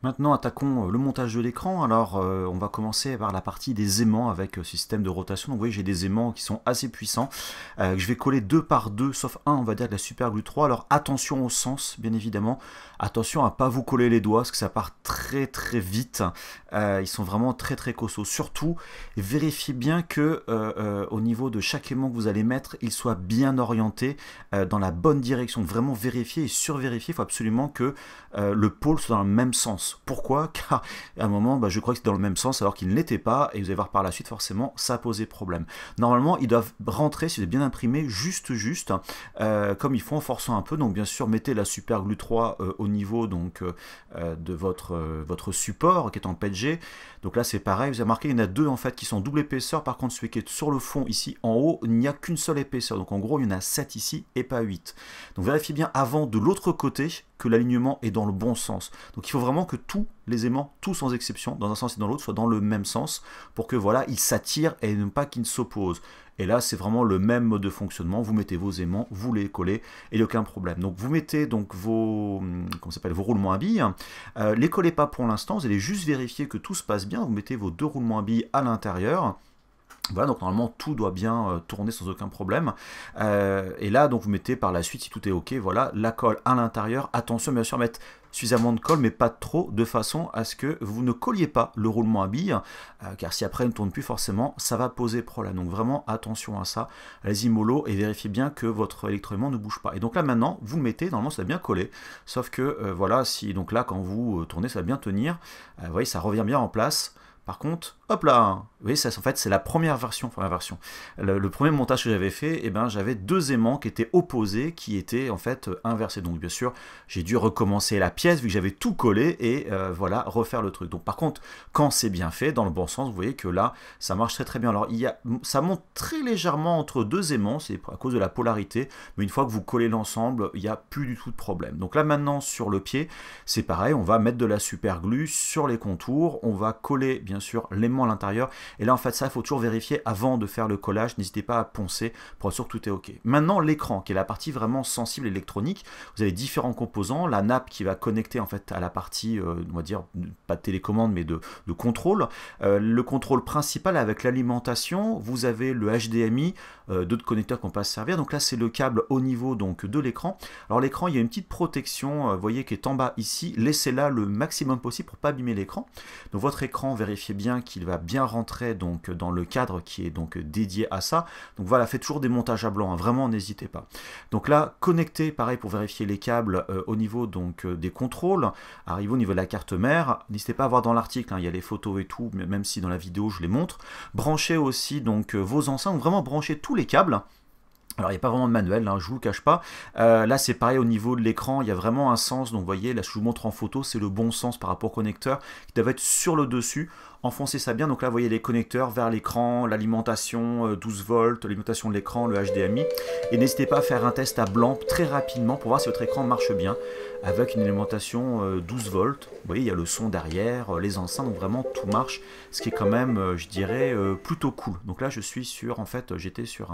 Maintenant, attaquons le montage de l'écran. Alors, on va commencer par la partie des aimants avec système de rotation. Donc, vous voyez, j'ai des aimants qui sont assez puissants, que je vais coller 2 par 2, sauf un, on va dire, de la Super Glue 3. Alors, attention au sens, bien évidemment. Attention à ne pas vous coller les doigts, parce que ça part très très vite. Ils sont vraiment très très costauds. Surtout, vérifiez bien que au niveau de chaque aimant que vous allez mettre, il soit bien orienté dans la bonne direction. Vraiment vérifier et survérifier. Il faut absolument que le pôle soit dans le même sens. Pourquoi? Car à un moment, je crois que c'est dans le même sens alors qu'il ne l'était pas, et vous allez voir par la suite, forcément, ça a posé problème. Normalement, ils doivent rentrer, si vous êtes bien imprimé, juste, comme ils font en forçant un peu. Donc bien sûr, mettez la Super Glue 3 au niveau donc, de votre support qui est en PETG. Donc là, c'est pareil, vous avez remarqué, il y en a deux en fait qui sont double épaisseur. Par contre, celui qui est sur le fond, ici, en haut, il n'y a qu'une seule épaisseur. Donc en gros, il y en a 7 ici et pas 8. Donc vérifiez bien avant de l'autre côté que l'alignement est dans le bon sens. Donc il faut vraiment que tous les aimants, tous sans exception, dans un sens et dans l'autre, soient dans le même sens pour que voilà, ils s'attirent et non pas qu'ils ne s'opposent. Et là, c'est vraiment le même mode de fonctionnement. Vous mettez vos aimants, vous les collez et il n'y a aucun problème. Donc vous mettez donc vos roulements à billes. Les collez pas pour l'instant, vous allez juste vérifier que tout se passe bien. Vous mettez vos 2 roulements à billes à l'intérieur. Voilà, donc normalement tout doit bien tourner sans aucun problème. Et là, donc vous mettez par la suite, si tout est ok, voilà, la colle à l'intérieur. Attention bien sûr à mettre suffisamment de colle, mais pas trop, de façon à ce que vous ne colliez pas le roulement à billes, car si après il ne tourne plus forcément, ça va poser problème. Donc vraiment attention à ça, allez-y mollo et vérifiez bien que votre électroaimant ne bouge pas. Et donc là maintenant, vous le mettez, normalement ça va bien coller, sauf que voilà, si donc là quand vous tournez, ça va bien tenir, vous voyez, ça revient bien en place. Par contre, hop là, vous voyez, ça, en fait, c'est la première version. Le premier montage que j'avais fait, eh ben, j'avais 2 aimants qui étaient opposés, qui étaient en fait inversés. Donc, bien sûr, j'ai dû recommencer la pièce vu que j'avais tout collé et voilà, refaire le truc. Donc, par contre, quand c'est bien fait, dans le bon sens, vous voyez que là, ça marche très très bien. Alors, ça monte très légèrement entre 2 aimants, c'est à cause de la polarité, mais une fois que vous collez l'ensemble, il n'y a plus du tout de problème. Donc là, maintenant, sur le pied, c'est pareil, on va mettre de la super glue sur les contours, on va coller, bien sûr, l'aimant à l'intérieur. Et là, en fait, ça, il faut toujours vérifier avant de faire le collage. N'hésitez pas à poncer pour être sûr que tout est OK. Maintenant, l'écran, qui est la partie vraiment sensible électronique. Vous avez différents composants. La nappe qui va connecter, en fait, à la partie, on va dire, pas de télécommande, mais de contrôle. Le contrôle principal avec l'alimentation. Vous avez le HDMI, d'autres connecteurs qu'on peut se servir. Donc là, c'est le câble au niveau donc, de l'écran. Alors, l'écran, il y a une petite protection, vous voyez, qui est en bas ici. Laissez-la le maximum possible pour ne pas abîmer l'écran. Donc, votre écran, vérifiez bien qu'il va bien rentrer donc dans le cadre qui est donc dédié à ça. Donc voilà, faites toujours des montages à blanc, hein, vraiment n'hésitez pas. Donc là, connectez pareil pour vérifier les câbles au niveau donc des contrôles. Arrivez au niveau de la carte mère, n'hésitez pas à voir dans l'article, hein, il y a les photos et tout, même si dans la vidéo je les montre. Branchez aussi donc vos enceintes, vraiment branchez tous les câbles. Alors il n'y a pas vraiment de manuel, hein, je ne vous le cache pas. Là c'est pareil au niveau de l'écran, il y a vraiment un sens. Donc vous voyez, là je vous montre en photo, c'est le bon sens par rapport au connecteur qui doit être sur le dessus. Enfoncez ça bien, donc là vous voyez les connecteurs vers l'écran, l'alimentation 12 volts, l'alimentation de l'écran, le HDMI. Et n'hésitez pas à faire un test à blanc très rapidement pour voir si votre écran marche bien avec une alimentation 12 volts. Vous voyez, il y a le son derrière, les enceintes, donc vraiment tout marche, ce qui est quand même, je dirais, plutôt cool. Donc là je suis sur, en fait, j'étais sur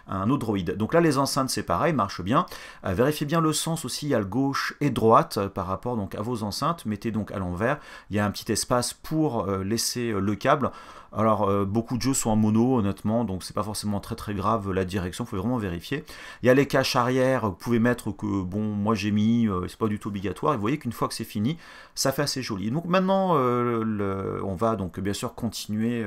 un Odroid. Donc là les enceintes c'est pareil, marche bien. Vérifiez bien le sens aussi à gauche et droite par rapport donc à vos enceintes. Mettez donc à l'envers, il y a un petit espace pour laisser le câble. Alors beaucoup de jeux sont en mono honnêtement, donc c'est pas forcément très très grave la direction, il faut vraiment vérifier. Il y a les caches arrière, vous pouvez mettre que bon moi j'ai mis, c'est pas du tout obligatoire, et vous voyez qu'une fois que c'est fini, ça fait assez joli. Donc maintenant on va donc bien sûr continuer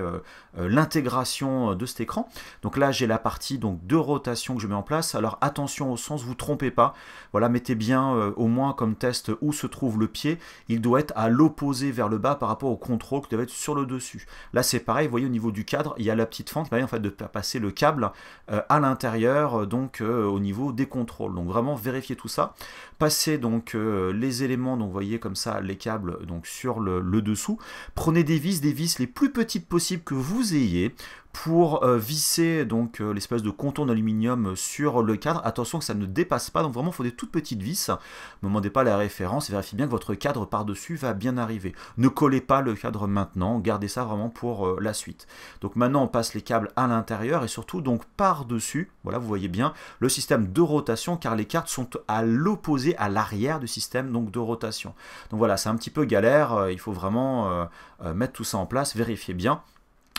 l'intégration de cet écran. Donc là j'ai la partie donc de rotation que je mets en place. Alors attention au sens, vous trompez pas, voilà, mettez bien au moins comme test où se trouve le pied, il doit être à l'opposé vers le bas par rapport au contrôle qui doit être sur le dessus. Là c'est pareil, vous voyez au niveau du cadre, il y a la petite fente qui permet en fait de passer le câble à l'intérieur, donc au niveau des contrôles. Donc vraiment vérifiez tout ça. Passez donc les éléments, donc vous voyez comme ça les câbles donc sur le dessous. Prenez des des vis les plus petites possibles que vous ayez pour visser donc l'espèce de contour d'aluminium sur le cadre. Attention que ça ne dépasse pas, donc vraiment il faut des toutes petites vis. Ne me demandez pas la référence et vérifiez bien que votre cadre par-dessus va bien arriver. Ne collez pas le cadre maintenant, gardez ça vraiment pour la suite. Donc maintenant on passe les câbles à l'intérieur et surtout donc par-dessus, voilà vous voyez bien le système de rotation car les cartes sont à l'opposé, à l'arrière du système donc de rotation. Donc voilà, c'est un petit peu galère, il faut vraiment mettre tout ça en place, vérifiez bien.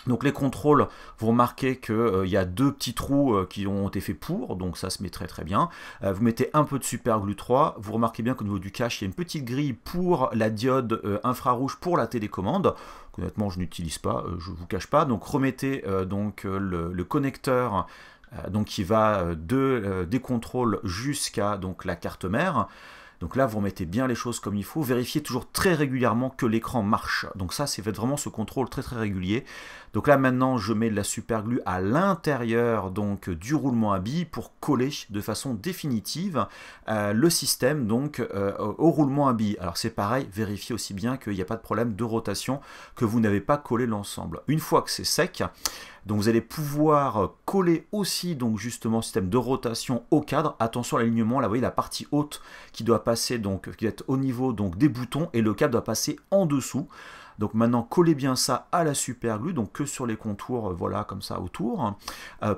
Donc les contrôles, vous remarquez qu'il y a deux petits trous qui ont été faits pour, donc ça se met très très bien. Vous mettez un peu de super glue 3, vous remarquez bien qu'au niveau du cache, il y a une petite grille pour la diode infrarouge pour la télécommande. Honnêtement, je n'utilise pas, je ne vous cache pas. Donc remettez donc le connecteur donc qui va des contrôles jusqu'à donc la carte mère. Donc là, vous remettez bien les choses comme il faut. Vérifiez toujours très régulièrement que l'écran marche. Donc ça, c'est vraiment ce contrôle très très régulier. Donc là, maintenant, je mets de la super glue à l'intérieur donc du roulement à billes pour coller de façon définitive le système donc au roulement à billes. Alors c'est pareil, vérifiez aussi bien qu'il n'y a pas de problème de rotation, que vous n'avez pas collé l'ensemble. Une fois que c'est sec, donc vous allez pouvoir coller aussi donc justement le système de rotation au cadre. Attention à l'alignement, là vous voyez la partie haute qui doit passer donc qui doit être au niveau donc des boutons et le câble doit passer en dessous. Donc maintenant collez bien ça à la super glue, donc que sur les contours, voilà comme ça autour.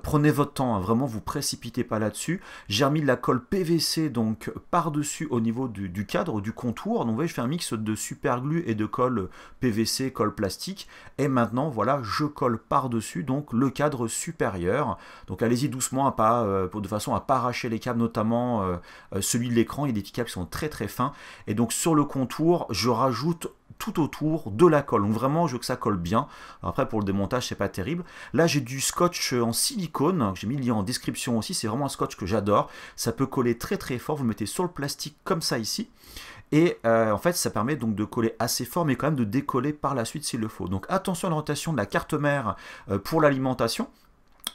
Prenez votre temps, hein, vraiment vous précipitez pas là-dessus. J'ai remis de la colle PVC donc par-dessus au niveau du cadre, du contour. Donc vous voyez, je fais un mix de super glue et de colle PVC, colle plastique. Et maintenant voilà, je colle par-dessus donc le cadre supérieur. Donc allez-y doucement, de façon à pas arracher les câbles, notamment celui de l'écran. Il y a des petits câbles qui sont très très fins. Et donc sur le contour, je rajoute tout autour de la colle. Donc vraiment, je veux que ça colle bien. Alors après, pour le démontage, c'est pas terrible. Là, j'ai du scotch en silicone. J'ai mis le lien en description aussi. C'est vraiment un scotch que j'adore. Ça peut coller très très fort. Vous le mettez sur le plastique comme ça ici. Et en fait, ça permet donc de coller assez fort, mais quand même de décoller par la suite s'il le faut. Donc attention à la rotation de la carte mère pour l'alimentation.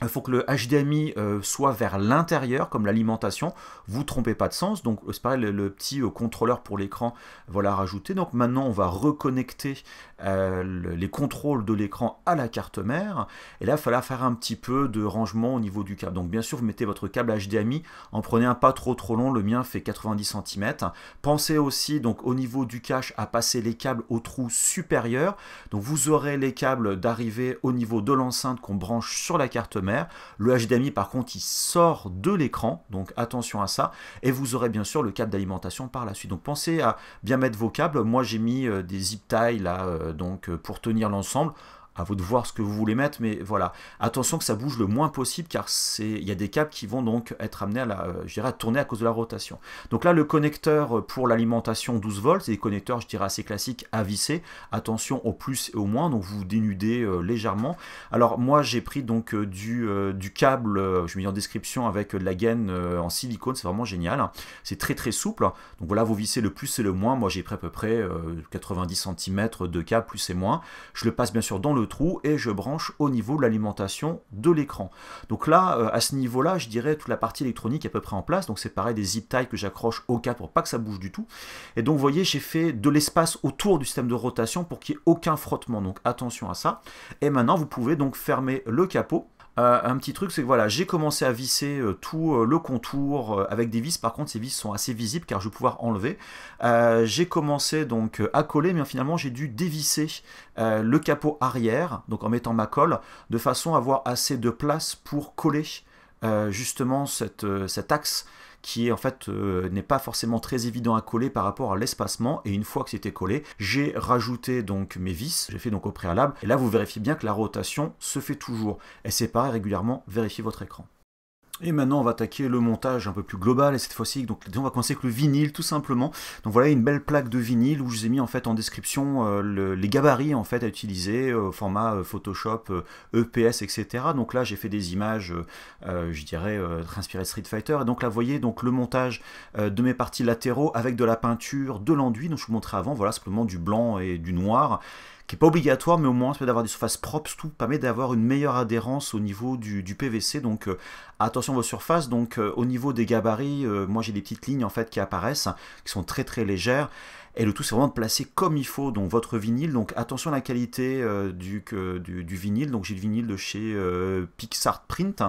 Il faut que le HDMI soit vers l'intérieur comme l'alimentation, vous ne trompez pas de sens, donc c'est pareil le petit contrôleur pour l'écran, voilà rajouté. Donc maintenant on va reconnecter les contrôles de l'écran à la carte mère, et là il va falloir faire un petit peu de rangement au niveau du câble. Donc bien sûr vous mettez votre câble HDMI, en prenez un pas trop long, le mien fait 90 cm. Pensez aussi donc au niveau du cache à passer les câbles au trou supérieur, donc vous aurez les câbles d'arrivée au niveau de l'enceinte qu'on branche sur la carte mère. Le HDMI par contre il sort de l'écran, donc attention à ça, et vous aurez bien sûr le câble d'alimentation par la suite. Donc pensez à bien mettre vos câbles. Moi j'ai mis des zip ties là donc pour tenir l'ensemble. À vous de voir ce que vous voulez mettre, mais voilà. Attention que ça bouge le moins possible, car il y a des câbles qui vont donc être amenés à tourner à cause de la rotation. Donc là, le connecteur pour l'alimentation 12 volts, c'est des connecteurs, je dirais, assez classiques à visser. Attention au plus et au moins, donc vous dénudez légèrement. Alors moi, j'ai pris donc du câble, je mets en description avec de la gaine en silicone, c'est vraiment génial. C'est très très souple. Donc voilà, vous vissez le plus et le moins. Moi, j'ai pris à peu près 90 cm de câble, plus et moins. Je le passe bien sûr dans le trou et je branche au niveau de l'alimentation de l'écran. Donc là, à ce niveau-là, je dirais toute la partie électronique est à peu près en place. Donc c'est pareil, des zip ties que j'accroche au câble pour pas que ça bouge du tout. Et donc vous voyez, j'ai fait de l'espace autour du système de rotation pour qu'il n'y ait aucun frottement. Donc attention à ça. Et maintenant, vous pouvez donc fermer le capot. Un petit truc, c'est que voilà, j'ai commencé à visser tout le contour avec des vis. Par contre, ces vis sont assez visibles car je vais pouvoir enlever. J'ai commencé donc à coller, mais finalement j'ai dû dévisser le capot arrière, donc en mettant ma colle, de façon à avoir assez de place pour coller justement cet axe qui en fait n'est pas forcément très évident à coller par rapport à l'espacement. Et une fois que c'était collé, j'ai rajouté donc mes vis, j'ai fait donc au préalable, et là vous vérifiez bien que la rotation se fait toujours. Et c'est pareil, régulièrement, vérifiez votre écran. Et maintenant on va attaquer le montage un peu plus global, et cette fois-ci donc on va commencer avec le vinyle tout simplement. Donc voilà une belle plaque de vinyle où je vous ai mis en fait en description les gabarits en fait à utiliser, format Photoshop, EPS, etc. Donc là j'ai fait des images, je dirais inspirées de Street Fighter. Et donc là vous voyez donc le montage de mes parties latéraux avec de la peinture, de l'enduit. Donc je vous montrais avant, voilà simplement du blanc et du noir, qui n'est pas obligatoire, mais au moins ça permet d'avoir des surfaces propres, tout permet d'avoir une meilleure adhérence au niveau du PVC. Donc attention à vos surfaces. Donc au niveau des gabarits, moi j'ai des petites lignes en fait qui apparaissent, qui sont très très légères. Et le tout, c'est vraiment de placer comme il faut donc votre vinyle. Donc attention à la qualité du vinyle. Donc j'ai le vinyle de chez Pixart Print.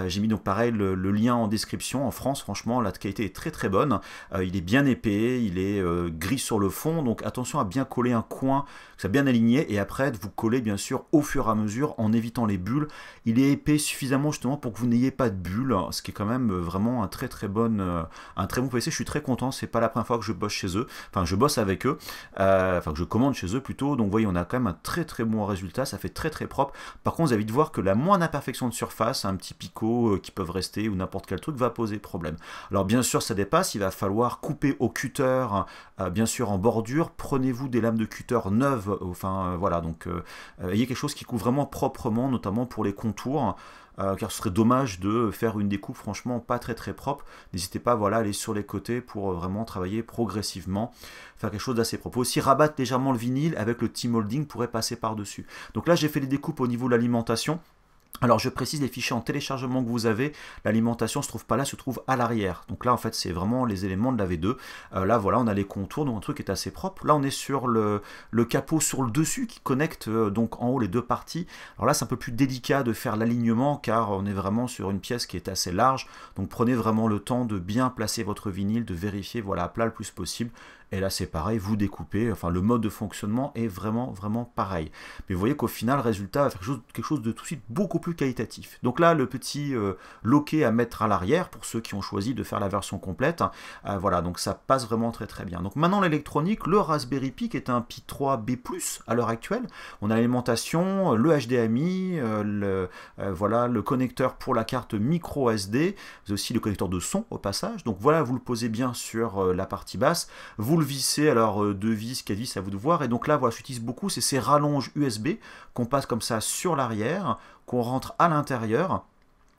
J'ai mis donc pareil le lien en description. En France, franchement, la qualité est très très bonne. Il est bien épais, il est gris sur le fond. Donc attention à bien coller un coin, que ça bien aligné. Et après, vous collez bien sûr au fur et à mesure en évitant les bulles. Il est épais suffisamment justement pour que vous n'ayez pas de bulles. Ce qui est quand même vraiment un très bon PC. Je suis très content. C'est pas la première fois que je bosse chez eux. Enfin, je bosse avec eux. Enfin, que je commande chez eux plutôt. Donc, vous voyez, on a quand même un très très bon résultat. Ça fait très très propre. Par contre, vous avez vite voir que la moindre imperfection de surface, un petit picot qui peuvent rester ou n'importe quel truc va poser problème. Alors, bien sûr, ça dépasse. Il va falloir couper au cutter, bien sûr en bordure. Prenez-vous des lames de cutter neuves. Enfin, voilà. Donc, ayez quelque chose qui coupe vraiment proprement, notamment pour les contours. Car ce serait dommage de faire une découpe franchement pas très très propre. N'hésitez pas voilà, à aller sur les côtés pour vraiment travailler progressivement, faire quelque chose d'assez propre. Aussi rabattre légèrement le vinyle avec le T-molding pourrait passer par-dessus. Donc là j'ai fait les découpes au niveau de l'alimentation. Alors je précise, les fichiers en téléchargement que vous avez, l'alimentation ne se trouve pas là, se trouve à l'arrière. Donc là en fait c'est vraiment les éléments de la V2. Là voilà, on a les contours, donc un truc est assez propre. Là on est sur le capot sur le dessus qui connecte donc en haut les deux parties. Alors là c'est un peu plus délicat de faire l'alignement car on est vraiment sur une pièce qui est assez large. Donc prenez vraiment le temps de bien placer votre vinyle, de vérifier voilà à plat le plus possible. Et là c'est pareil, vous découpez, enfin le mode de fonctionnement est vraiment pareil. Mais vous voyez qu'au final, le résultat va faire quelque chose de tout de suite beaucoup plus qualitatif. Donc là, le petit loquet à mettre à l'arrière, pour ceux qui ont choisi de faire la version complète, voilà, donc ça passe vraiment très bien. Donc maintenant l'électronique, le Raspberry Pi qui est un Pi 3B+, à l'heure actuelle, on a l'alimentation, le HDMI, voilà, le connecteur pour la carte micro SD, vous avez aussi le connecteur de son au passage, donc voilà, vous le posez bien sur la partie basse, vous le vissez, alors 2 vis, 4 vis, à vous de voir, et donc là, voilà, j'utilise beaucoup, c'est ces rallonges USB qu'on passe comme ça sur l'arrière, qu'on rentre à l'intérieur.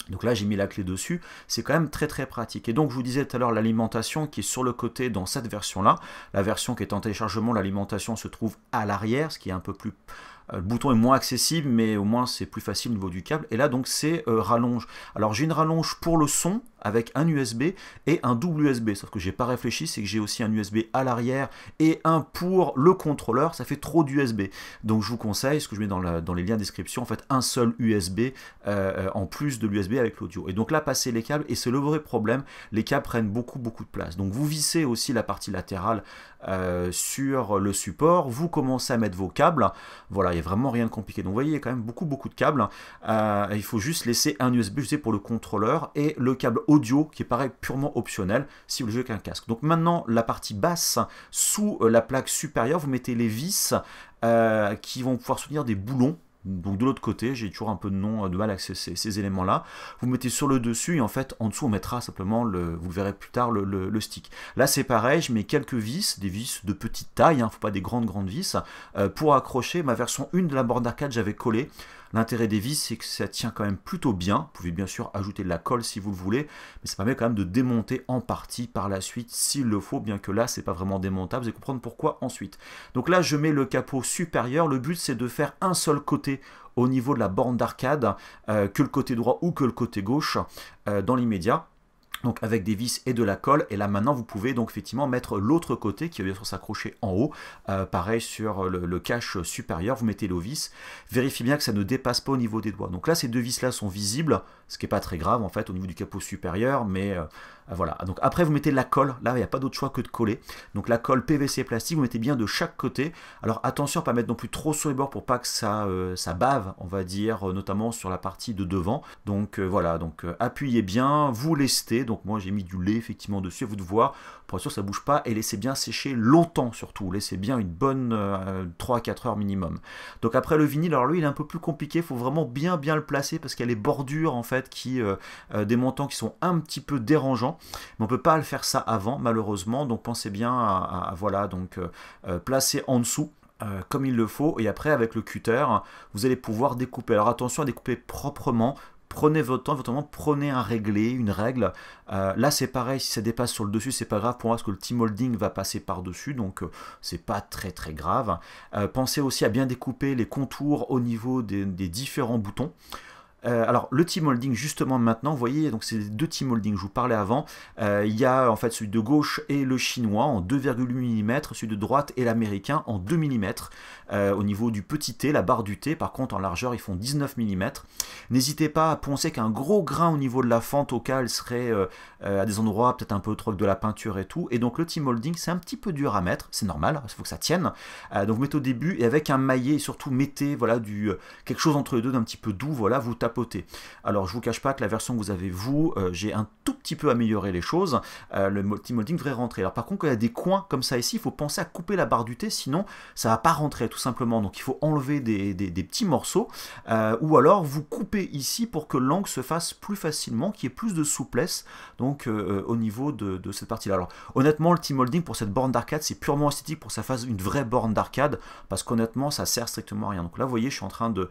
Donc là j'ai mis la clé dessus, c'est quand même très pratique. Et donc je vous disais tout à l'heure l'alimentation qui est sur le côté dans cette version là, la version qui est en téléchargement, l'alimentation se trouve à l'arrière, ce qui est un peu plus... le bouton est moins accessible mais au moins c'est plus facile au niveau du câble. Et là donc c'est rallonge. Alors j'ai une rallonge pour le son avec un USB et un double USB, sauf que j'ai pas réfléchi, c'est que j'ai aussi un USB à l'arrière et un pour le contrôleur, ça fait trop d'USB. Donc je vous conseille, ce que je mets dans les liens de description, en fait un seul USB en plus de l'USB avec l'audio. Et donc là passer les câbles, et c'est le vrai problème, les câbles prennent beaucoup de place. Donc vous vissez aussi la partie latérale sur le support, vous commencez à mettre vos câbles, voilà, il n'y a vraiment rien de compliqué. Donc vous voyez, il y a quand même beaucoup de câbles, il faut juste laisser un USB, je sais, pour le contrôleur, et le câble audio qui est pareil purement optionnel si vous le jouez avec un casque. Donc maintenant la partie basse, sous la plaque supérieure, vous mettez les vis qui vont pouvoir soutenir des boulons. Donc de l'autre côté, j'ai toujours un peu de mal avec ces éléments-là. Vous mettez sur le dessus et en fait en dessous on mettra simplement, vous le verrez plus tard, le stick. Là c'est pareil, je mets quelques vis, des vis de petite taille, faut pas des grandes vis, pour accrocher ma version 1 de la borne d'arcade, j'avais collé. L'intérêt des vis, c'est que ça tient quand même plutôt bien. Vous pouvez bien sûr ajouter de la colle si vous le voulez, mais ça permet quand même de démonter en partie par la suite s'il le faut, bien que là, c'est pas vraiment démontable. Vous allez comprendre pourquoi ensuite. Donc là, je mets le capot supérieur. Le but, c'est de faire un seul côté au niveau de la borne d'arcade, que le côté droit ou que le côté gauche dans l'immédiat. Donc avec des vis et de la colle, et là maintenant vous pouvez donc effectivement mettre l'autre côté qui va bien sûr s'accrocher en haut, pareil sur le cache supérieur, vous mettez le vis, vérifiez bien que ça ne dépasse pas au niveau des doigts. Donc là ces deux vis là sont visibles, ce qui n'est pas très grave en fait au niveau du capot supérieur, mais voilà. Donc après vous mettez de la colle, là il n'y a pas d'autre choix que de coller, donc la colle PVC plastique vous mettez bien de chaque côté. Alors attention à ne pas mettre non plus trop sur les bords pour pas que ça bave, on va dire, notamment sur la partie de devant. Donc voilà, donc appuyez bien, vous lestez. Donc moi j'ai mis du lait effectivement dessus, à vous de voir, pour être sûr que ça ne bouge pas, et laissez bien sécher longtemps surtout, laissez bien une bonne 3 à 4 heures minimum. Donc après le vinyle, alors lui il est un peu plus compliqué, il faut vraiment bien le placer parce qu'il y a les bordures en fait des montants qui sont un petit peu dérangeants, mais on peut pas le faire ça avant malheureusement, donc pensez bien à voilà, donc placer en dessous. Comme il le faut, et après avec le cutter vous allez pouvoir découper. Alors attention à découper proprement, prenez votre temps, prenez un réglé, une règle. Là c'est pareil, si ça dépasse sur le dessus c'est pas grave pour moi parce que le T-molding va passer par dessus, donc c'est pas très grave. Pensez aussi à bien découper les contours au niveau des différents boutons. Alors le T-Molding justement maintenant, vous voyez, donc c'est les deux T-Molding, je vous parlais avant, il y a en fait celui de gauche et le chinois en 2,8 mm, celui de droite et l'américain en 2 mm. Au niveau du petit T, la barre du T, par contre en largeur ils font 19 mm. N'hésitez pas à penser qu'un gros grain au niveau de la fente au cas elle serait à des endroits peut-être un peu trop de la peinture et tout, et donc le T-Molding c'est un petit peu dur à mettre, c'est normal, il faut que ça tienne, donc vous mettez au début et avec un maillet, et surtout mettez voilà, quelque chose entre les deux d'un petit peu doux, voilà, vous tapotez. Alors je vous cache pas que la version que vous avez vous, j'ai un tout petit peu amélioré les choses, le T-Molding devrait rentrer. Alors par contre quand il y a des coins comme ça ici, il faut penser à couper la barre du T, sinon ça va pas rentrer tout simplement, donc il faut enlever des petits morceaux, ou alors vous coupez ici pour que l'angle se fasse plus facilement, qu'il y ait plus de souplesse donc au niveau de cette partie là. Alors honnêtement le T-Molding pour cette borne d'arcade c'est purement esthétique pour que ça fasse une vraie borne d'arcade, parce qu'honnêtement ça sert strictement à rien. Donc là vous voyez je suis en train de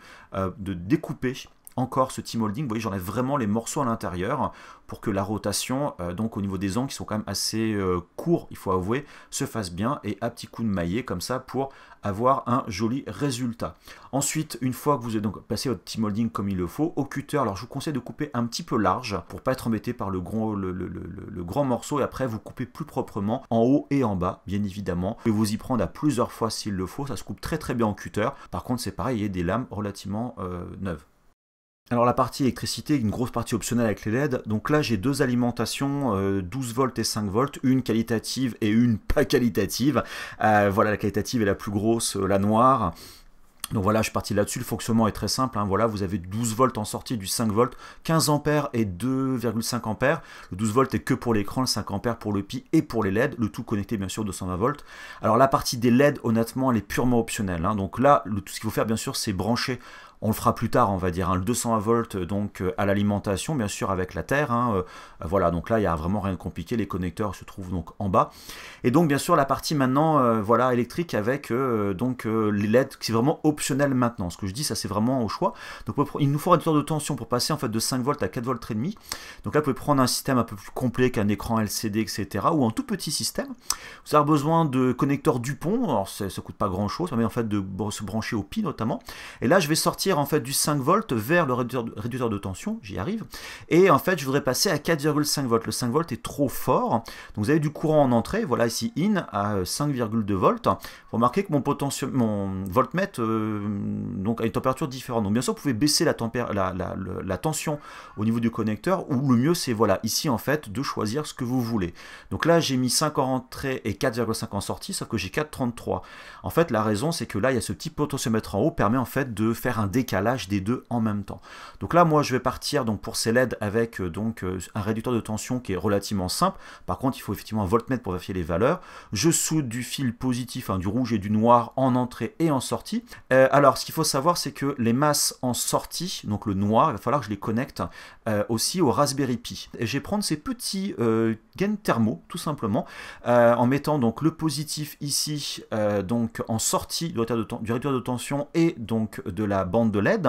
découper encore ce T-Molding, vous voyez j'enlève vraiment les morceaux à l'intérieur pour que la rotation, donc au niveau des angles qui sont quand même assez courts, il faut avouer, se fasse bien, et à petits coups de maillet comme ça pour avoir un joli résultat. Ensuite, une fois que vous avez donc passé votre T-Molding comme il le faut, au cutter, alors je vous conseille de couper un petit peu large pour pas être embêté par le grand morceau, et après vous coupez plus proprement en haut et en bas, bien évidemment. Et vous y prendre à plusieurs fois s'il le faut, ça se coupe très très bien en cutter. Par contre c'est pareil, il y a des lames relativement neuves. Alors la partie électricité, une grosse partie optionnelle avec les LED, donc là j'ai deux alimentations, 12 volts et 5 volts, une qualitative et une pas qualitative. Voilà, la qualitative est la plus grosse, la noire. Donc voilà, je suis parti là-dessus, le fonctionnement est très simple, hein. Voilà, vous avez 12 volts en sortie, du 5 volts, 15 ampères et 2,5 ampères. Le 12 volts est que pour l'écran, le 5 ampères pour le Pi et pour les LED, le tout connecté bien sûr 220 volts. Alors la partie des LED, honnêtement, elle est purement optionnelle, hein. Donc là, tout ce qu'il faut faire bien sûr, c'est brancher. On le fera plus tard, on va dire, hein, le 220 volts donc à l'alimentation, bien sûr avec la terre, hein, voilà, donc là il n'y a vraiment rien de compliqué, les connecteurs se trouvent donc en bas. Et donc bien sûr la partie maintenant voilà, électrique avec les LED, c'est vraiment optionnel maintenant. Ce que je dis, ça c'est vraiment au choix. Donc il nous faut un réducteur de tension pour passer en fait de 5 volts à 4 volts et demi. Donc là vous pouvez prendre un système un peu plus complet qu'un écran LCD, etc. ou un tout petit système. Vous avez besoin de connecteurs Dupont, alors ça coûte pas grand chose, ça permet en fait de se brancher au Pi notamment. Et là je vais sortir en fait du 5 volts vers le réducteur de tension, j'y arrive, et en fait je voudrais passer à 4,5 volts. Le 5 volts est trop fort, donc vous avez du courant en entrée, voilà ici in à 5,2 volts. Vous remarquez que mon voltmètre donc a une température différente, donc bien sûr vous pouvez baisser la tension au niveau du connecteur, ou le mieux c'est voilà ici en fait de choisir ce que vous voulez. Donc là j'ai mis 5 en entrée et 4,5 en sortie, sauf que j'ai 4,33. En fait la raison c'est que là il y a ce petit potentiomètre en haut, permet en fait de faire un décalage des deux en même temps. Donc là moi je vais partir donc pour ces LED avec un réducteur de tension qui est relativement simple. Par contre il faut effectivement un voltmètre pour vérifier les valeurs. Je soude du fil positif, hein, du rouge et du noir en entrée et en sortie. Alors ce qu'il faut savoir c'est que les masses en sortie, donc le noir, il va falloir que je les connecte aussi au Raspberry Pi. Et je vais prendre ces petits gaines thermo tout simplement en mettant donc le positif ici donc en sortie du réducteur de tension et donc de la bande de LED.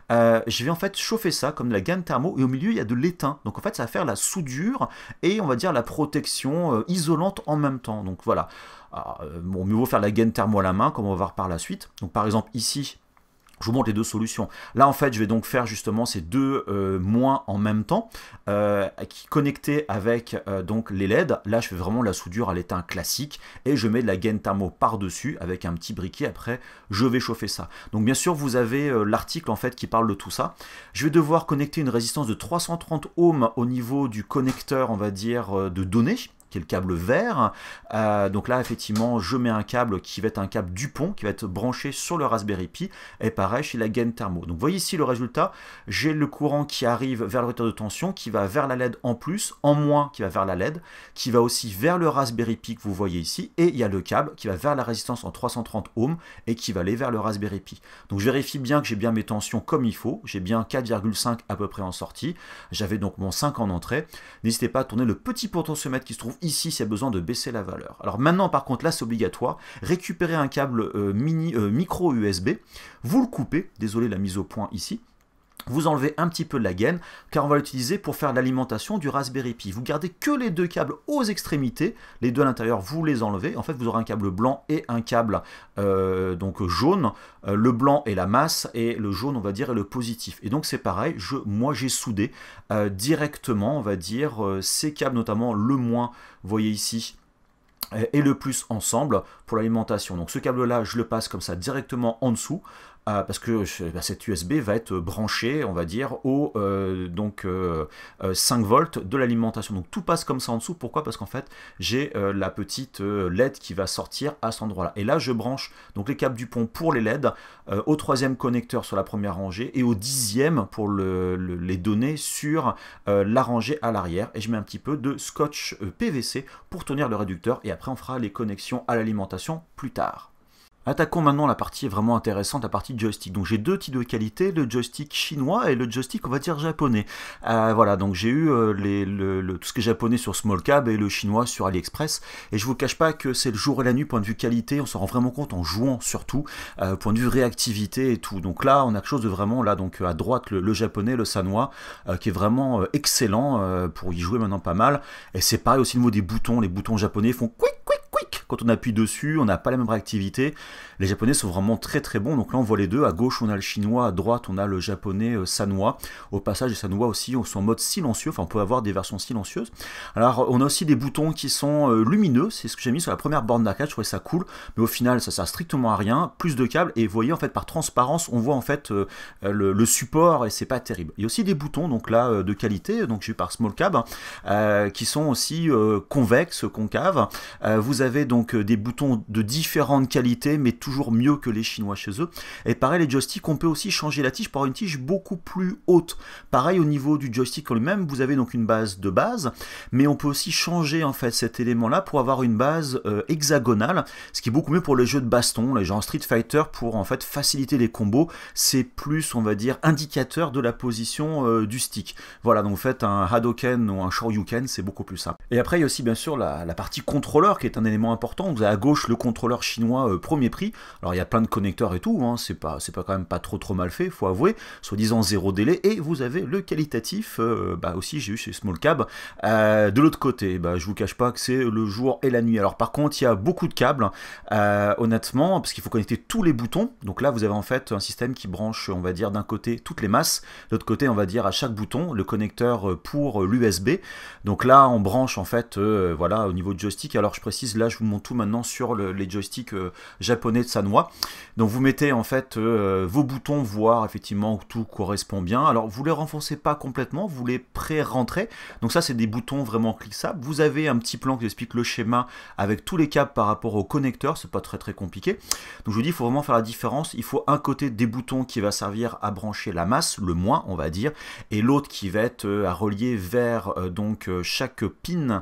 Je vais en fait chauffer ça comme de la gaine thermo, et au milieu il y a de l'étain, donc en fait ça va faire la soudure et on va dire la protection isolante en même temps. Donc voilà, bon, mieux vaut faire la gaine thermo à la main comme on va voir par la suite. Donc par exemple ici je vous montre les deux solutions. Là en fait je vais donc faire justement ces deux moins en même temps, qui connectés avec donc les LED. Là je fais vraiment la soudure à l'étain classique et je mets de la gaine thermo par dessus avec un petit briquet. Après je vais chauffer ça. Donc bien sûr vous avez l'article en fait qui parle de tout ça. Je vais devoir connecter une résistance de 330 ohms au niveau du connecteur, on va dire de données, qui est le câble vert. Donc là effectivement je mets un câble qui va être un câble Dupont qui va être branché sur le Raspberry Pi, et pareil chez la gaine thermo. Donc vous voyez ici le résultat, j'ai le courant qui arrive vers le réducteur de tension, qui va vers la LED en plus, en moins qui va vers la LED, qui va aussi vers le Raspberry Pi que vous voyez ici, et il y a le câble qui va vers la résistance en 330 ohms et qui va aller vers le Raspberry Pi. Donc je vérifie bien que j'ai bien mes tensions comme il faut, j'ai bien 4,5 à peu près en sortie, j'avais donc mon 5 en entrée. N'hésitez pas à tourner le petit potentiomètre qui se trouve ici s'il y a besoin de baisser la valeur. Alors maintenant par contre là c'est obligatoire, récupérez un câble micro USB, vous le coupez, désolé la mise au point ici, Vous enlevez un petit peu de la gaine, car on va l'utiliser pour faire l'alimentation du Raspberry Pi. Vous gardez que les deux câbles aux extrémités, les deux à l'intérieur, vous les enlevez. En fait, vous aurez un câble blanc et un câble donc jaune. Le blanc est la masse et le jaune, on va dire, est le positif. Et donc c'est pareil, moi j'ai soudé directement, on va dire, ces câbles, notamment le moins, vous voyez ici, et le plus ensemble pour l'alimentation. Donc ce câble là je le passe comme ça directement en dessous parce que cette USB va être branchée, on va dire, au 5 volts de l'alimentation. Donc tout passe comme ça en dessous. Pourquoi? Parce qu'en fait j'ai la petite LED qui va sortir à cet endroit là. Et là je branche donc les câbles du pont pour les LED au 3e connecteur sur la première rangée et au 10e pour les données sur la rangée à l'arrière. Et je mets un petit peu de scotch PVC pour tenir le réducteur et après on fera les connexions à l'alimentation plus tard. Attaquons maintenant la partie vraiment intéressante, la partie joystick. Donc j'ai deux types de qualité, le joystick chinois et le joystick, on va dire, japonais. Voilà, donc j'ai eu tout ce qui est japonais sur Smallcab et le chinois sur AliExpress. Et je vous cache pas que c'est le jour et la nuit, point de vue qualité, on s'en rend vraiment compte en jouant surtout, point de vue réactivité et tout. Donc là, on a quelque chose de vraiment, là, donc à droite, le japonais, le sanois, qui est vraiment excellent pour y jouer maintenant pas mal. Et c'est pareil aussi au niveau des boutons, les boutons japonais font quick, quick. Quand on appuie dessus, on n'a pas la même réactivité. Les japonais sont vraiment très très bons. Donc là, on voit les deux. À gauche, on a le chinois. À droite, on a le japonais sanois. Au passage, les sanois aussi sont en mode silencieux. Enfin, on peut avoir des versions silencieuses. Alors, on a aussi des boutons qui sont lumineux. C'est ce que j'ai mis sur la première borne d'arcade. Je trouvais ça cool. Mais au final, ça sert strictement à rien. Plus de câbles. Et vous voyez, en fait, par transparence, on voit en fait le support. Et c'est pas terrible. Il y a aussi des boutons, donc là, de qualité. Donc, j'ai eu par Smallcab. Qui sont aussi convexes, concaves. Vous avez donc des boutons de différentes qualités, mais toujours mieux que les chinois chez eux. Et pareil, les joysticks, on peut aussi changer la tige pour avoir une tige beaucoup plus haute. Pareil, au niveau du joystick en lui-même, vous avez donc une base de base, mais on peut aussi changer en fait cet élément-là pour avoir une base hexagonale, ce qui est beaucoup mieux pour les jeux de baston, les gens Street Fighter, pour en fait faciliter les combos. C'est plus, on va dire, indicateur de la position du stick. Voilà, donc vous faites un Hadoken ou un Shoryuken, c'est beaucoup plus simple. Et après, il y a aussi bien sûr la partie contrôleur qui est un élément important. Vous avez à gauche le contrôleur chinois premier prix. Alors il y a plein de connecteurs et tout, hein, c'est pas quand même pas trop mal fait, faut avouer, soi-disant 0 délai. Et vous avez le qualitatif, aussi j'ai eu chez Smallcab. De l'autre côté, je vous cache pas que c'est le jour et la nuit. Alors par contre, il y a beaucoup de câbles, honnêtement, parce qu'il faut connecter tous les boutons. Donc là, vous avez en fait un système qui branche, on va dire, d'un côté toutes les masses, de l'autre côté, on va dire à chaque bouton le connecteur pour l'USB. Donc là, on branche en fait, voilà, au niveau de joystick. Alors je précise, là, je vous montre tout maintenant sur les joysticks japonais de sanois. Donc vous mettez en fait vos boutons, voir effectivement que tout correspond bien. Alors vous les renforcez pas complètement, vous les pré-rentrez. Donc ça, c'est des boutons vraiment clissables. Vous avez un petit plan qui explique le schéma avec tous les câbles par rapport au connecteur. C'est pas très compliqué. Donc je vous dis, il faut vraiment faire la différence. Il faut un côté des boutons qui va servir à brancher la masse, le moins on va dire, et l'autre qui va être à relier vers chaque pin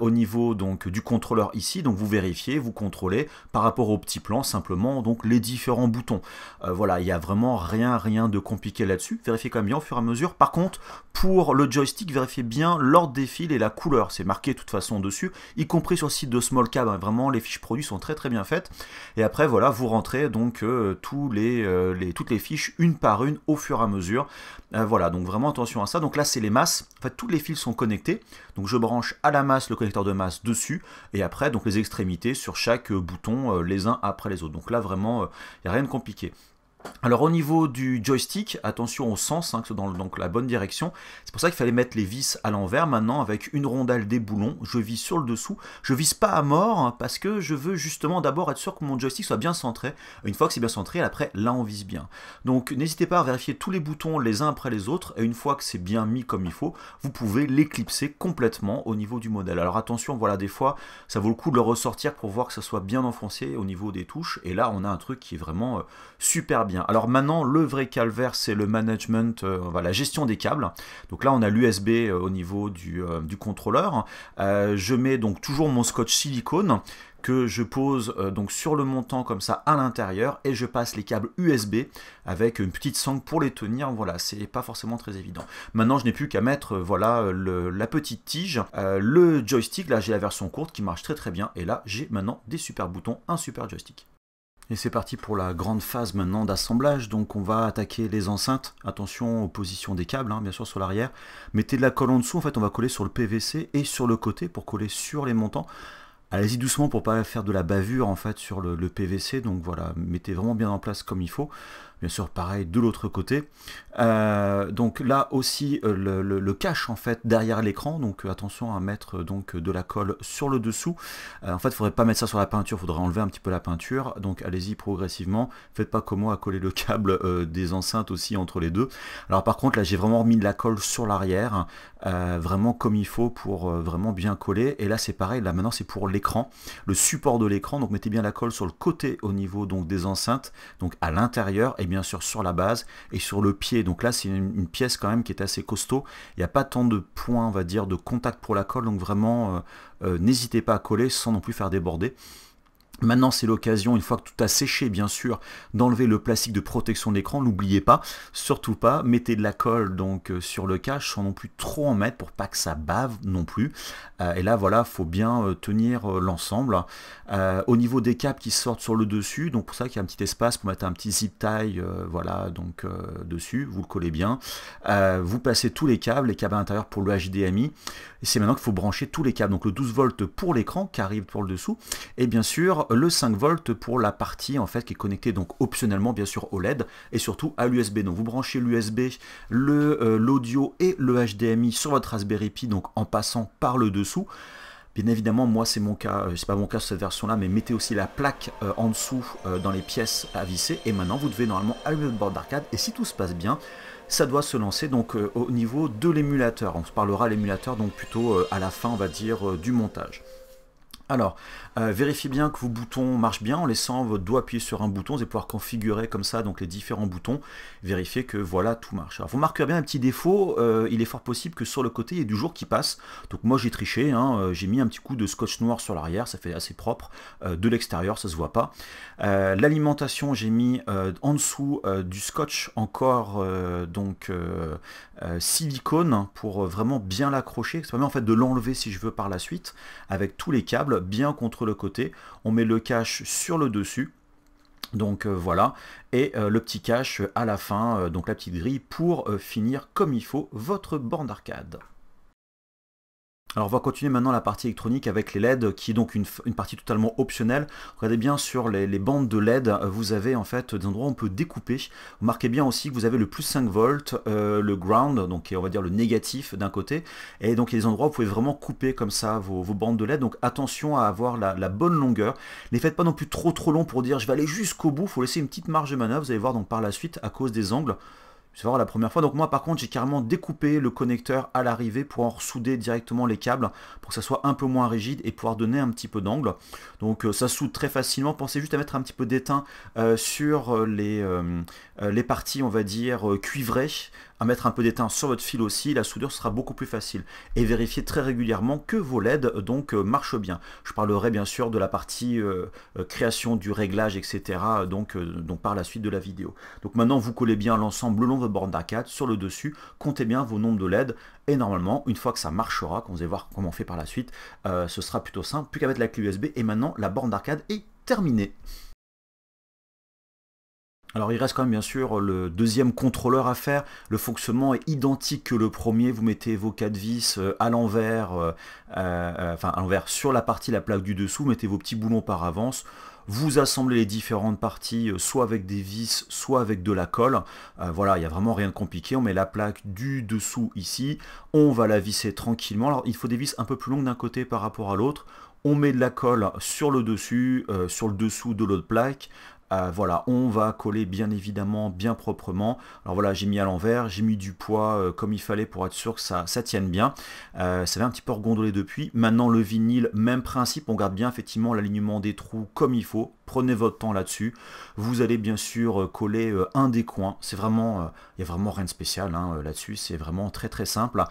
au niveau donc du contrôleur ici. Donc vous vérifiez, vous contrôlez par rapport au petit plan simplement donc les différents boutons. Voilà, il n'y a vraiment rien de compliqué là-dessus. Vérifiez quand même bien au fur et à mesure. Par contre, pour le joystick, vérifiez bien l'ordre des fils et la couleur. C'est marqué de toute façon dessus, y compris sur le site de Smallcab. Hein. Vraiment, les fiches produits sont très bien faites. Et après, voilà, vous rentrez donc toutes les fiches une par une au fur et à mesure. Voilà, donc vraiment attention à ça. Donc là, c'est les masses. En fait, tous les fils sont connectés. Donc je branche à la masse le connecteur de masse dessus. Et après, donc les extrémités sur chaque bouton, les uns après les autres. Donc là, vraiment, il n'y a rien de compliqué. Alors au niveau du joystick, attention au sens, que c'est dans la bonne direction. C'est pour ça qu'il fallait mettre les vis à l'envers. Maintenant, avec une rondelle des boulons, je vise sur le dessous. Je vise pas à mort parce que je veux justement d'abord être sûr que mon joystick soit bien centré. Une fois que c'est bien centré, après là on vise bien. Donc n'hésitez pas à vérifier tous les boutons les uns après les autres. Et une fois que c'est bien mis comme il faut, vous pouvez l'éclipser complètement au niveau du modèle. Alors attention, voilà, des fois ça vaut le coup de le ressortir pour voir que ça soit bien enfoncé au niveau des touches. Et là on a un truc qui est vraiment super bien. Alors maintenant, le vrai calvaire, c'est le management, la gestion des câbles. Donc là, on a l'USB au niveau du contrôleur. Je mets donc toujours mon scotch silicone que je pose donc sur le montant comme ça à l'intérieur et je passe les câbles USB avec une petite sangle pour les tenir. Voilà, c'est pas forcément très évident. Maintenant, je n'ai plus qu'à mettre la petite tige, le joystick. Là, j'ai la version courte qui marche très bien et là, j'ai maintenant des super boutons, un super joystick. Et c'est parti pour la grande phase maintenant d'assemblage. Donc on va attaquer les enceintes. Attention aux positions des câbles, hein, bien sûr sur l'arrière. Mettez de la colle en dessous, en fait on va coller sur le PVC et sur le côté pour coller sur les montants. Allez-y doucement pour pas faire de la bavure en fait sur le PVC. Donc voilà, mettez vraiment bien en place comme il faut. Bien sûr, pareil de l'autre côté. Donc là aussi, le cache en fait derrière l'écran. Donc attention à mettre donc de la colle sur le dessous. En fait, il ne faudrait pas mettre ça sur la peinture. Il faudrait enlever un petit peu la peinture. Donc allez-y progressivement. Faites pas comme moi à coller le câble des enceintes aussi entre les deux. Alors par contre, là, j'ai vraiment remis de la colle sur l'arrière, vraiment comme il faut pour vraiment bien coller. Et là, c'est pareil. Là, maintenant, c'est pour l'écran, le support de l'écran. Donc mettez bien la colle sur le côté au niveau donc des enceintes, donc à l'intérieur. Et bien sûr sur la base et sur le pied. Donc là c'est une pièce quand même qui est assez costaud. Il n'y a pas tant de points on va dire de contact pour la colle, donc vraiment n'hésitez pas à coller sans non plus faire déborder. Maintenant, c'est l'occasion, une fois que tout a séché, bien sûr, d'enlever le plastique de protection de l'écran. N'oubliez pas, surtout pas, mettez de la colle donc sur le cache sans non plus trop en mettre pour pas que ça bave non plus. Et là, voilà, faut bien tenir l'ensemble. Au niveau des câbles qui sortent sur le dessus, donc pour ça qu'il y a un petit espace pour mettre un petit zip tie, voilà, donc dessus, vous le collez bien. Vous passez tous les câbles à l'intérieur pour le HDMI. Et c'est maintenant qu'il faut brancher tous les câbles. Donc le 12 volts pour l'écran qui arrive pour le dessous, et bien sûr le 5 volts pour la partie en fait qui est connectée donc optionnellement bien sûr au LED et surtout à l'USB. Donc vous branchez l'USB, l'audio et le HDMI sur votre Raspberry Pi donc en passant par le dessous. Bien évidemment, moi c'est mon cas, c'est pas mon cas sur cette version là, mais mettez aussi la plaque en dessous dans les pièces à visser. Et maintenant vous devez normalement allumer votre borne d'arcade et si tout se passe bien, ça doit se lancer donc au niveau de l'émulateur. On se parlera l'émulateur donc plutôt à la fin on va dire du montage. Alors, vérifiez bien que vos boutons marchent bien en laissant votre doigt appuyer sur un bouton. Vous allez pouvoir configurer comme ça donc les différents boutons. Vérifiez que voilà, tout marche. Alors, vous marquerez bien un petit défaut. Il est fort possible que sur le côté, il y ait du jour qui passe. Donc moi, j'ai triché. Hein, j'ai mis un petit coup de scotch noir sur l'arrière. Ça fait assez propre. De l'extérieur, ça se voit pas. L'alimentation, j'ai mis en dessous du scotch encore donc silicone pour vraiment bien l'accrocher. Ça permet en fait de l'enlever si je veux par la suite avec tous les câbles bien contre le côté. On met le cache sur le dessus. Donc voilà, et le petit cache à la fin, donc la petite grille pour finir comme il faut votre borne d'arcade. Alors on va continuer maintenant la partie électronique avec les LED qui est donc une partie totalement optionnelle. Regardez bien sur les bandes de LED, vous avez en fait des endroits où on peut découper. Vous marquez bien aussi que vous avez le plus 5 volts, le ground, donc on va dire le négatif d'un côté. Et donc il y a des endroits où vous pouvez vraiment couper comme ça vos bandes de LED. Donc attention à avoir la bonne longueur. Ne les faites pas non plus trop long pour dire je vais aller jusqu'au bout. Il faut laisser une petite marge de manœuvre. Vous allez voir donc par la suite à cause des angles. C'est vraiment la première fois. Donc moi par contre j'ai carrément découpé le connecteur à l'arrivée pour en souder directement les câbles pour que ça soit un peu moins rigide et pouvoir donner un petit peu d'angle. Donc ça soude très facilement. Pensez juste à mettre un petit peu d'étain sur les parties on va dire cuivrées, à mettre un peu d'étain sur votre fil aussi, la soudure sera beaucoup plus facile. Et vérifiez très régulièrement que vos LED donc marchent bien. Je parlerai bien sûr de la partie création du réglage, etc. Donc par la suite de la vidéo. Donc maintenant vous collez bien l'ensemble le long de votre borne d'arcade sur le dessus, comptez bien vos nombres de LED et normalement une fois que ça marchera, quand vous allez voir comment on fait par la suite, ce sera plutôt simple, plus qu'à mettre la clé USB et maintenant la borne d'arcade est terminée. Alors il reste quand même bien sûr le deuxième contrôleur à faire. Le fonctionnement est identique que le premier. Vous mettez vos 4 vis à l'envers, enfin à l'envers sur la partie, la plaque du dessous. Mettez vos petits boulons par avance. Vous assemblez les différentes parties, soit avec des vis, soit avec de la colle. Voilà, il n'y a vraiment rien de compliqué. On met la plaque du dessous ici. On va la visser tranquillement. Alors il faut des vis un peu plus longues d'un côté par rapport à l'autre. On met de la colle sur le dessus, sur le dessous de l'autre plaque. Voilà, on va coller bien évidemment, bien proprement. Alors voilà, j'ai mis à l'envers, j'ai mis du poids comme il fallait pour être sûr que ça tienne bien. Ça avait un petit peu regondolé depuis. Maintenant le vinyle, même principe, on garde bien effectivement l'alignement des trous comme il faut. Prenez votre temps là-dessus. Vous allez bien sûr coller un des coins. C'est vraiment, il n'y a vraiment rien de spécial là-dessus. C'est vraiment très simple.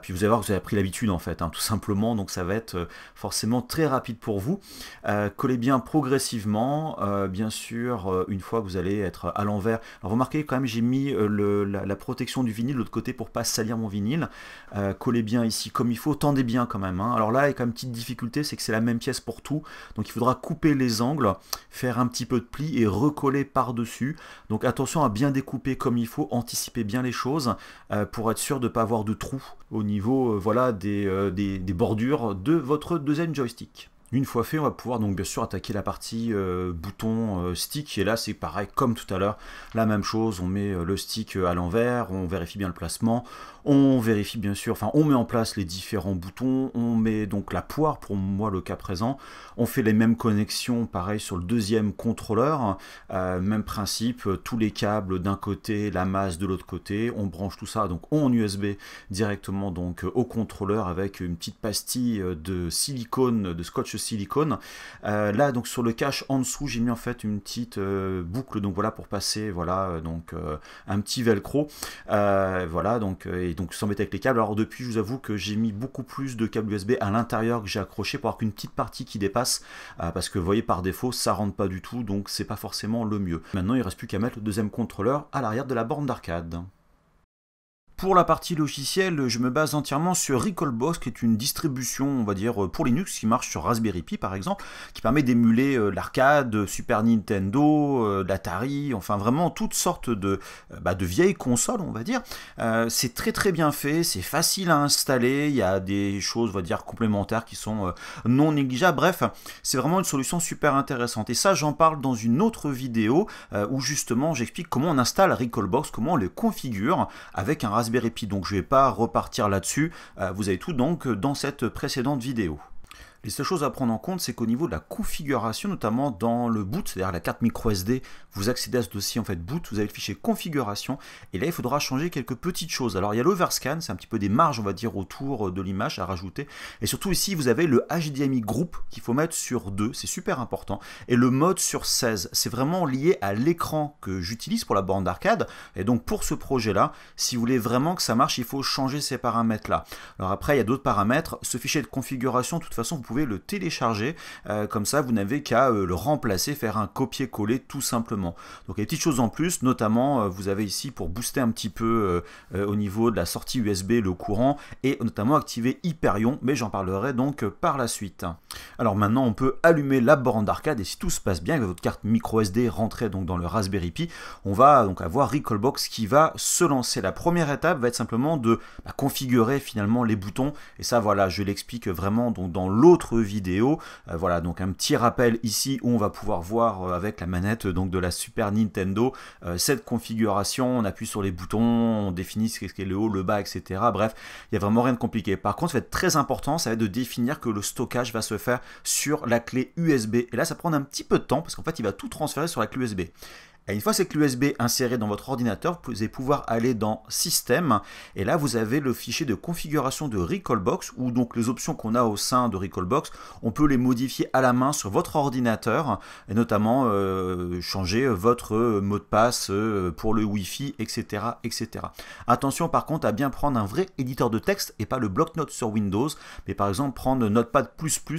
Puis vous allez voir que vous avez pris l'habitude en fait, tout simplement. Donc ça va être forcément très rapide pour vous. Collez bien progressivement, bien sûr, une fois que vous allez être à l'envers. Alors remarquez quand même, j'ai mis la protection du vinyle de l'autre côté pour pas salir mon vinyle. Collez bien ici comme il faut. Tendez bien quand même. Alors là, il y a quand même une petite difficulté, c'est que c'est la même pièce pour tout. Donc il faudra couper les angles. faire un petit peu de pli et recoller par-dessus. Donc attention à bien découper comme il faut, anticiper bien les choses pour être sûr de ne pas avoir de trous au niveau voilà, des bordures de votre deuxième joystick. Une fois fait, on va pouvoir donc bien sûr attaquer la partie bouton stick, et là c'est pareil comme tout à l'heure, la même chose, on met le stick à l'envers, on vérifie bien le placement, on vérifie bien sûr, enfin on met en place les différents boutons, on met donc la poire pour moi le cas présent, on fait les mêmes connexions pareil sur le deuxième contrôleur, même principe, tous les câbles d'un côté, la masse de l'autre côté, on branche tout ça donc en USB directement donc au contrôleur avec une petite pastille de silicone, de scotch silicone. Là donc sur le cache en dessous j'ai mis en fait une petite boucle donc voilà pour passer voilà donc un petit velcro voilà donc et donc s'embêter avec les câbles. Alors depuis je vous avoue que j'ai mis beaucoup plus de câbles USB à l'intérieur que j'ai accroché pour avoir qu'une petite partie qui dépasse parce que vous voyez par défaut ça rentre pas du tout donc c'est pas forcément le mieux. Maintenant il reste plus qu'à mettre le deuxième contrôleur à l'arrière de la borne d'arcade. Pour la partie logicielle, je me base entièrement sur Recalbox, qui est une distribution, on va dire, pour Linux, qui marche sur Raspberry Pi par exemple, qui permet d'émuler l'arcade, Super Nintendo, l'Atari, enfin vraiment toutes sortes de vieilles consoles, on va dire. C'est très très bien fait, c'est facile à installer, il y a des choses, on va dire, complémentaires qui sont non négligeables. Bref, c'est vraiment une solution super intéressante. Et ça, j'en parle dans une autre vidéo où justement j'explique comment on installe Recalbox, comment on le configure avec un Raspberry Pi, donc je ne vais pas repartir là-dessus, vous avez tout donc dans cette précédente vidéo. Les seules choses à prendre en compte, c'est qu'au niveau de la configuration, notamment dans le boot, c'est-à-dire la carte micro SD, vous accédez à ce dossier en fait boot, vous avez le fichier configuration, et là il faudra changer quelques petites choses. Alors il y a l'overscan, c'est un petit peu des marges on va dire autour de l'image à rajouter, et surtout ici vous avez le HDMI group qu'il faut mettre sur 2, c'est super important, et le mode sur 16, c'est vraiment lié à l'écran que j'utilise pour la borne d'arcade, et donc pour ce projet-là, si vous voulez vraiment que ça marche, il faut changer ces paramètres-là. Alors après il y a d'autres paramètres, ce fichier de configuration, de toute façon vous pouvez le télécharger, comme ça vous n'avez qu'à le remplacer, faire un copier-coller tout simplement. Donc il y a des petites choses en plus, notamment vous avez ici pour booster un petit peu au niveau de la sortie USB le courant, et notamment activer Hyperion, mais j'en parlerai donc par la suite. Alors maintenant on peut allumer la borne d'arcade, et si tout se passe bien avec votre carte micro SD rentrée donc dans le Raspberry Pi, on va donc avoir Recalbox qui va se lancer. La première étape va être simplement de configurer finalement les boutons, et ça voilà je l'explique vraiment donc dans l'autre vidéo. Voilà donc un petit rappel ici où on va pouvoir voir avec la manette donc de la Super Nintendo cette configuration, on appuie sur les boutons, on définit ce qu'est le haut, le bas, etc. Bref, il n'y a vraiment rien de compliqué. Par contre, ce qui va être très important, ça va être de définir que le stockage va se faire sur la clé USB, et là ça prend un petit peu de temps parce qu'en fait il va tout transférer sur la clé USB. Et une fois cette clé USB insérée dans votre ordinateur, vous allez pouvoir aller dans Système, et là vous avez le fichier de configuration de Recalbox, ou donc les options qu'on a au sein de Recalbox, on peut les modifier à la main sur votre ordinateur, et notamment changer votre mot de passe pour le Wi-Fi, etc., etc. Attention par contre à bien prendre un vrai éditeur de texte et pas le bloc-notes sur Windows, mais par exemple prendre Notepad++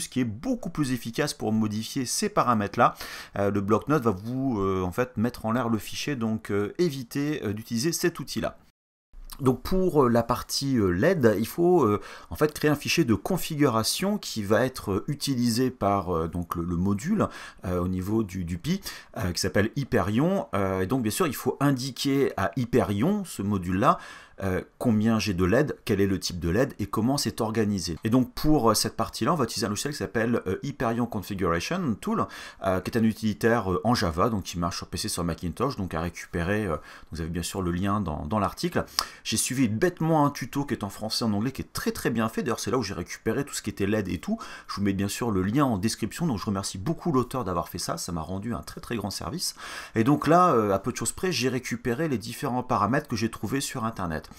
qui est beaucoup plus efficace pour modifier ces paramètres-là. Le bloc-notes va vous en fait mettre en l'air le fichier, donc évitez d'utiliser cet outil-là. Donc pour la partie LED, il faut en fait créer un fichier de configuration qui va être utilisé par donc le module au niveau du Pi qui s'appelle Hyperion. Et donc bien sûr il faut indiquer à Hyperion, ce module-là, combien j'ai de LED, quel est le type de LED et comment c'est organisé. Et donc pour cette partie-là, on va utiliser un logiciel qui s'appelle Hyperion Configuration Tool, qui est un utilitaire en Java, donc qui marche sur PC, sur Macintosh, donc à récupérer, vous avez bien sûr le lien dans l'article. J'ai suivi bêtement un tuto qui est en français et en anglais qui est très très bien fait, d'ailleurs c'est là où j'ai récupéré tout ce qui était LED et tout. Je vous mets bien sûr le lien en description, donc je remercie beaucoup l'auteur d'avoir fait ça, ça m'a rendu un très très grand service. Et donc là, à peu de choses près, j'ai récupéré les différents paramètres que j'ai trouvés sur internet.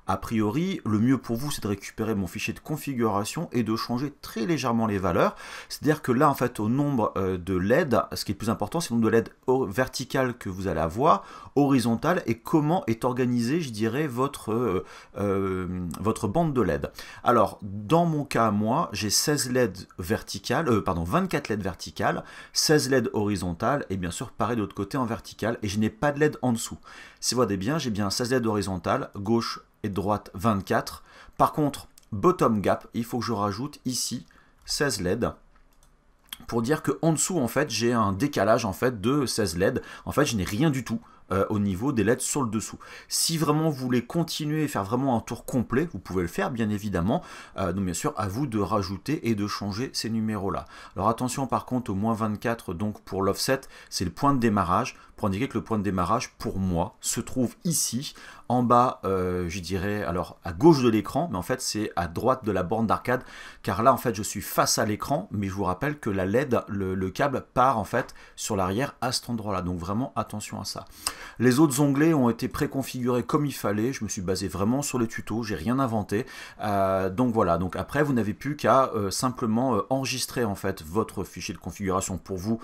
A priori, le mieux pour vous, c'est de récupérer mon fichier de configuration et de changer très légèrement les valeurs. C'est-à-dire que là, en fait, au nombre de LED, ce qui est le plus important, c'est le nombre de LED vertical que vous allez avoir, horizontal, et comment est organisé, je dirais, votre bande de LED. Alors, dans mon cas, moi, j'ai 16 LED verticales, 24 LED verticales, 16 LED horizontales, et bien sûr, pareil de l'autre côté en vertical, et je n'ai pas de LED en dessous. Si vous voyez bien, j'ai bien 16 LED horizontales, gauche et droite 24. Par contre, bottom gap, il faut que je rajoute ici 16 LED pour dire que en dessous en fait j'ai un décalage en fait de 16 LED. En fait je n'ai rien du tout au niveau des LED sur le dessous. Si vraiment vous voulez continuer et faire vraiment un tour complet, vous pouvez le faire bien évidemment. Donc bien sûr à vous de rajouter et de changer ces numéros là. Alors attention par contre au -24 donc pour l'offset, c'est le point de démarrage, pour indiquer que le point de démarrage pour moi se trouve ici en bas, je dirais alors à gauche de l'écran, mais en fait c'est à droite de la borne d'arcade, car là en fait je suis face à l'écran, mais je vous rappelle que la LED, le câble part en fait sur l'arrière à cet endroit là, donc vraiment attention à ça. Les autres onglets ont été préconfigurés comme il fallait, je me suis basé vraiment sur le tuto, j'ai rien inventé, donc voilà, donc après vous n'avez plus qu'à simplement enregistrer en fait votre fichier de configuration pour vous,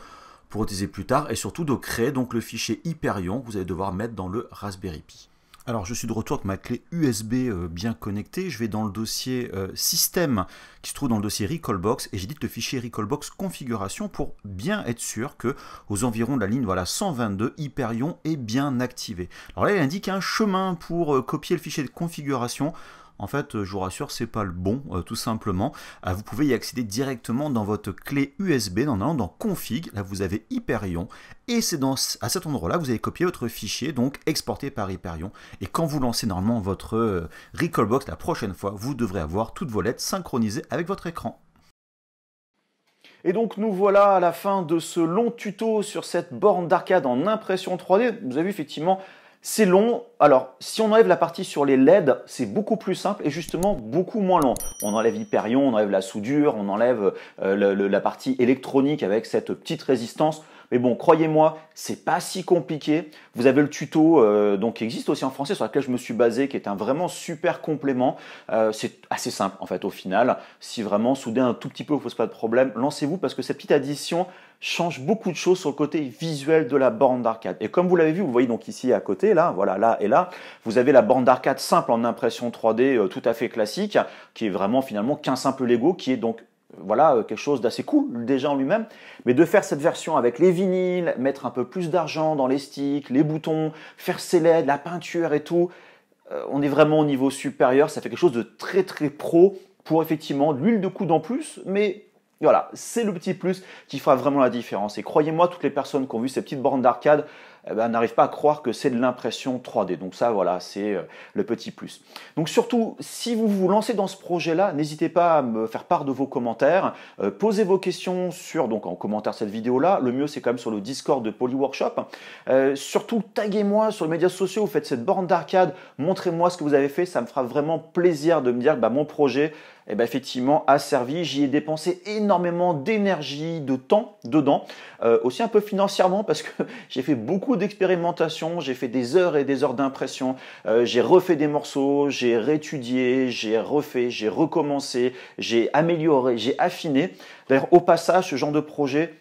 pour utiliser plus tard, et surtout de créer donc le fichier Hyperion que vous allez devoir mettre dans le Raspberry Pi. Alors je suis de retour avec ma clé USB bien connectée, je vais dans le dossier système qui se trouve dans le dossier Recalbox et j'édite le fichier Recalbox configuration pour bien être sûr que aux environs de la ligne voilà, 122, Hyperion est bien activé. Alors là il indique un chemin pour copier le fichier de configuration. En fait, je vous rassure, c'est pas le bon, tout simplement. Vous pouvez y accéder directement dans votre clé USB, en allant dans Config. Là, vous avez Hyperion. Et c'est à cet endroit-là que vous allez copier votre fichier, donc exporté par Hyperion. Et quand vous lancez normalement votre Recalbox la prochaine fois, vous devrez avoir toutes vos lettres synchronisées avec votre écran. Et donc nous voilà à la fin de ce long tuto sur cette borne d'arcade en impression 3D. Vous avez vu effectivement, c'est long. Alors, si on enlève la partie sur les LED, c'est beaucoup plus simple et justement beaucoup moins long. On enlève Hyperion, on enlève la soudure, on enlève la partie électronique avec cette petite résistance. Mais bon, croyez-moi, c'est pas si compliqué. Vous avez le tuto donc qui existe aussi en français sur lequel je me suis basé, qui est un vraiment super complément. C'est assez simple en fait au final. Si vraiment souder un tout petit peu vous pose pas de problème, lancez-vous parce que cette petite addition change beaucoup de choses sur le côté visuel de la borne d'arcade. Et comme vous l'avez vu, vous voyez donc ici à côté, là, voilà, là et là, vous avez la borne d'arcade simple en impression 3D tout à fait classique, qui est vraiment finalement qu'un simple Lego, qui est donc voilà, quelque chose d'assez cool déjà en lui-même, mais de faire cette version avec les vinyles, mettre un peu plus d'argent dans les sticks, les boutons, faire ses LED, la peinture et tout, on est vraiment au niveau supérieur, ça fait quelque chose de très très pro pour effectivement de l'huile de coude en plus, mais voilà, c'est le petit plus qui fera vraiment la différence. Et croyez-moi, toutes les personnes qui ont vu ces petites bornes d'arcade n'arrivent pas à croire que c'est de l'impression 3D. Donc ça, voilà, c'est le petit plus. Donc surtout, si vous vous lancez dans ce projet-là, n'hésitez pas à me faire part de vos commentaires. Posez vos questions donc en commentaire de cette vidéo-là. Le mieux, c'est quand même sur le Discord de Polyworkshop. Surtout, taguez-moi sur les médias sociaux. Vous faites cette borne d'arcade. Montrez-moi ce que vous avez fait. Ça me fera vraiment plaisir de me dire que mon projet, effectivement, a servi. J'y ai dépensé énormément d'énergie, de temps dedans. Aussi un peu financièrement parce que j'ai fait beaucoup d'expérimentation, j'ai fait des heures et des heures d'impression, j'ai refait des morceaux, j'ai réétudié, j'ai refait, j'ai recommencé, j'ai amélioré, j'ai affiné. D'ailleurs, au passage, ce genre de projet,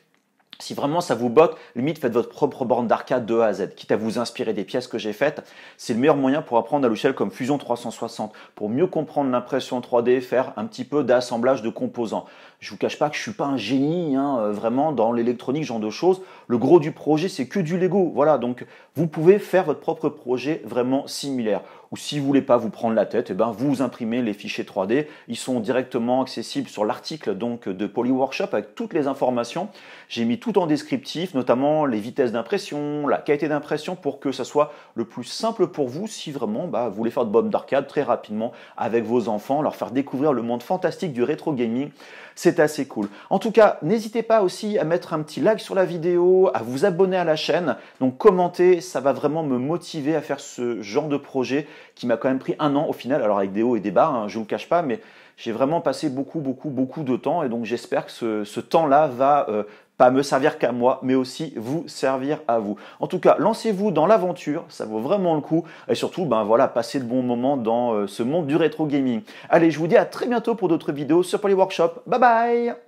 si vraiment ça vous botte, limite faites votre propre borne d'arcade de A à Z, quitte à vous inspirer des pièces que j'ai faites. C'est le meilleur moyen pour apprendre un logiciel comme Fusion 360, pour mieux comprendre l'impression 3D, faire un petit peu d'assemblage de composants. Je vous cache pas que je suis pas un génie, vraiment dans l'électronique, ce genre de choses. Le gros du projet, c'est que du Lego. Voilà, donc vous pouvez faire votre propre projet vraiment similaire. Ou si vous voulez pas vous prendre la tête, vous imprimez les fichiers 3D. Ils sont directement accessibles sur l'article donc de Polyworkshop avec toutes les informations. J'ai mis tout en descriptif, notamment les vitesses d'impression, la qualité d'impression pour que ça soit le plus simple pour vous si vraiment vous voulez faire de bornes d'arcade très rapidement avec vos enfants, leur faire découvrir le monde fantastique du rétro gaming. C'est assez cool. En tout cas, n'hésitez pas aussi à mettre un petit like sur la vidéo, à vous abonner à la chaîne. Donc commentez, ça va vraiment me motiver à faire ce genre de projet qui m'a quand même pris 1 an au final. Alors avec des hauts et des bas, je ne vous le cache pas, mais j'ai vraiment passé beaucoup de temps. Et donc j'espère que ce temps-là va pas me servir qu'à moi, mais aussi vous servir à vous. En tout cas, lancez-vous dans l'aventure, ça vaut vraiment le coup. Et surtout, passez de bons moments dans ce monde du rétro gaming. Allez, je vous dis à très bientôt pour d'autres vidéos sur Polyworkshop. Bye bye!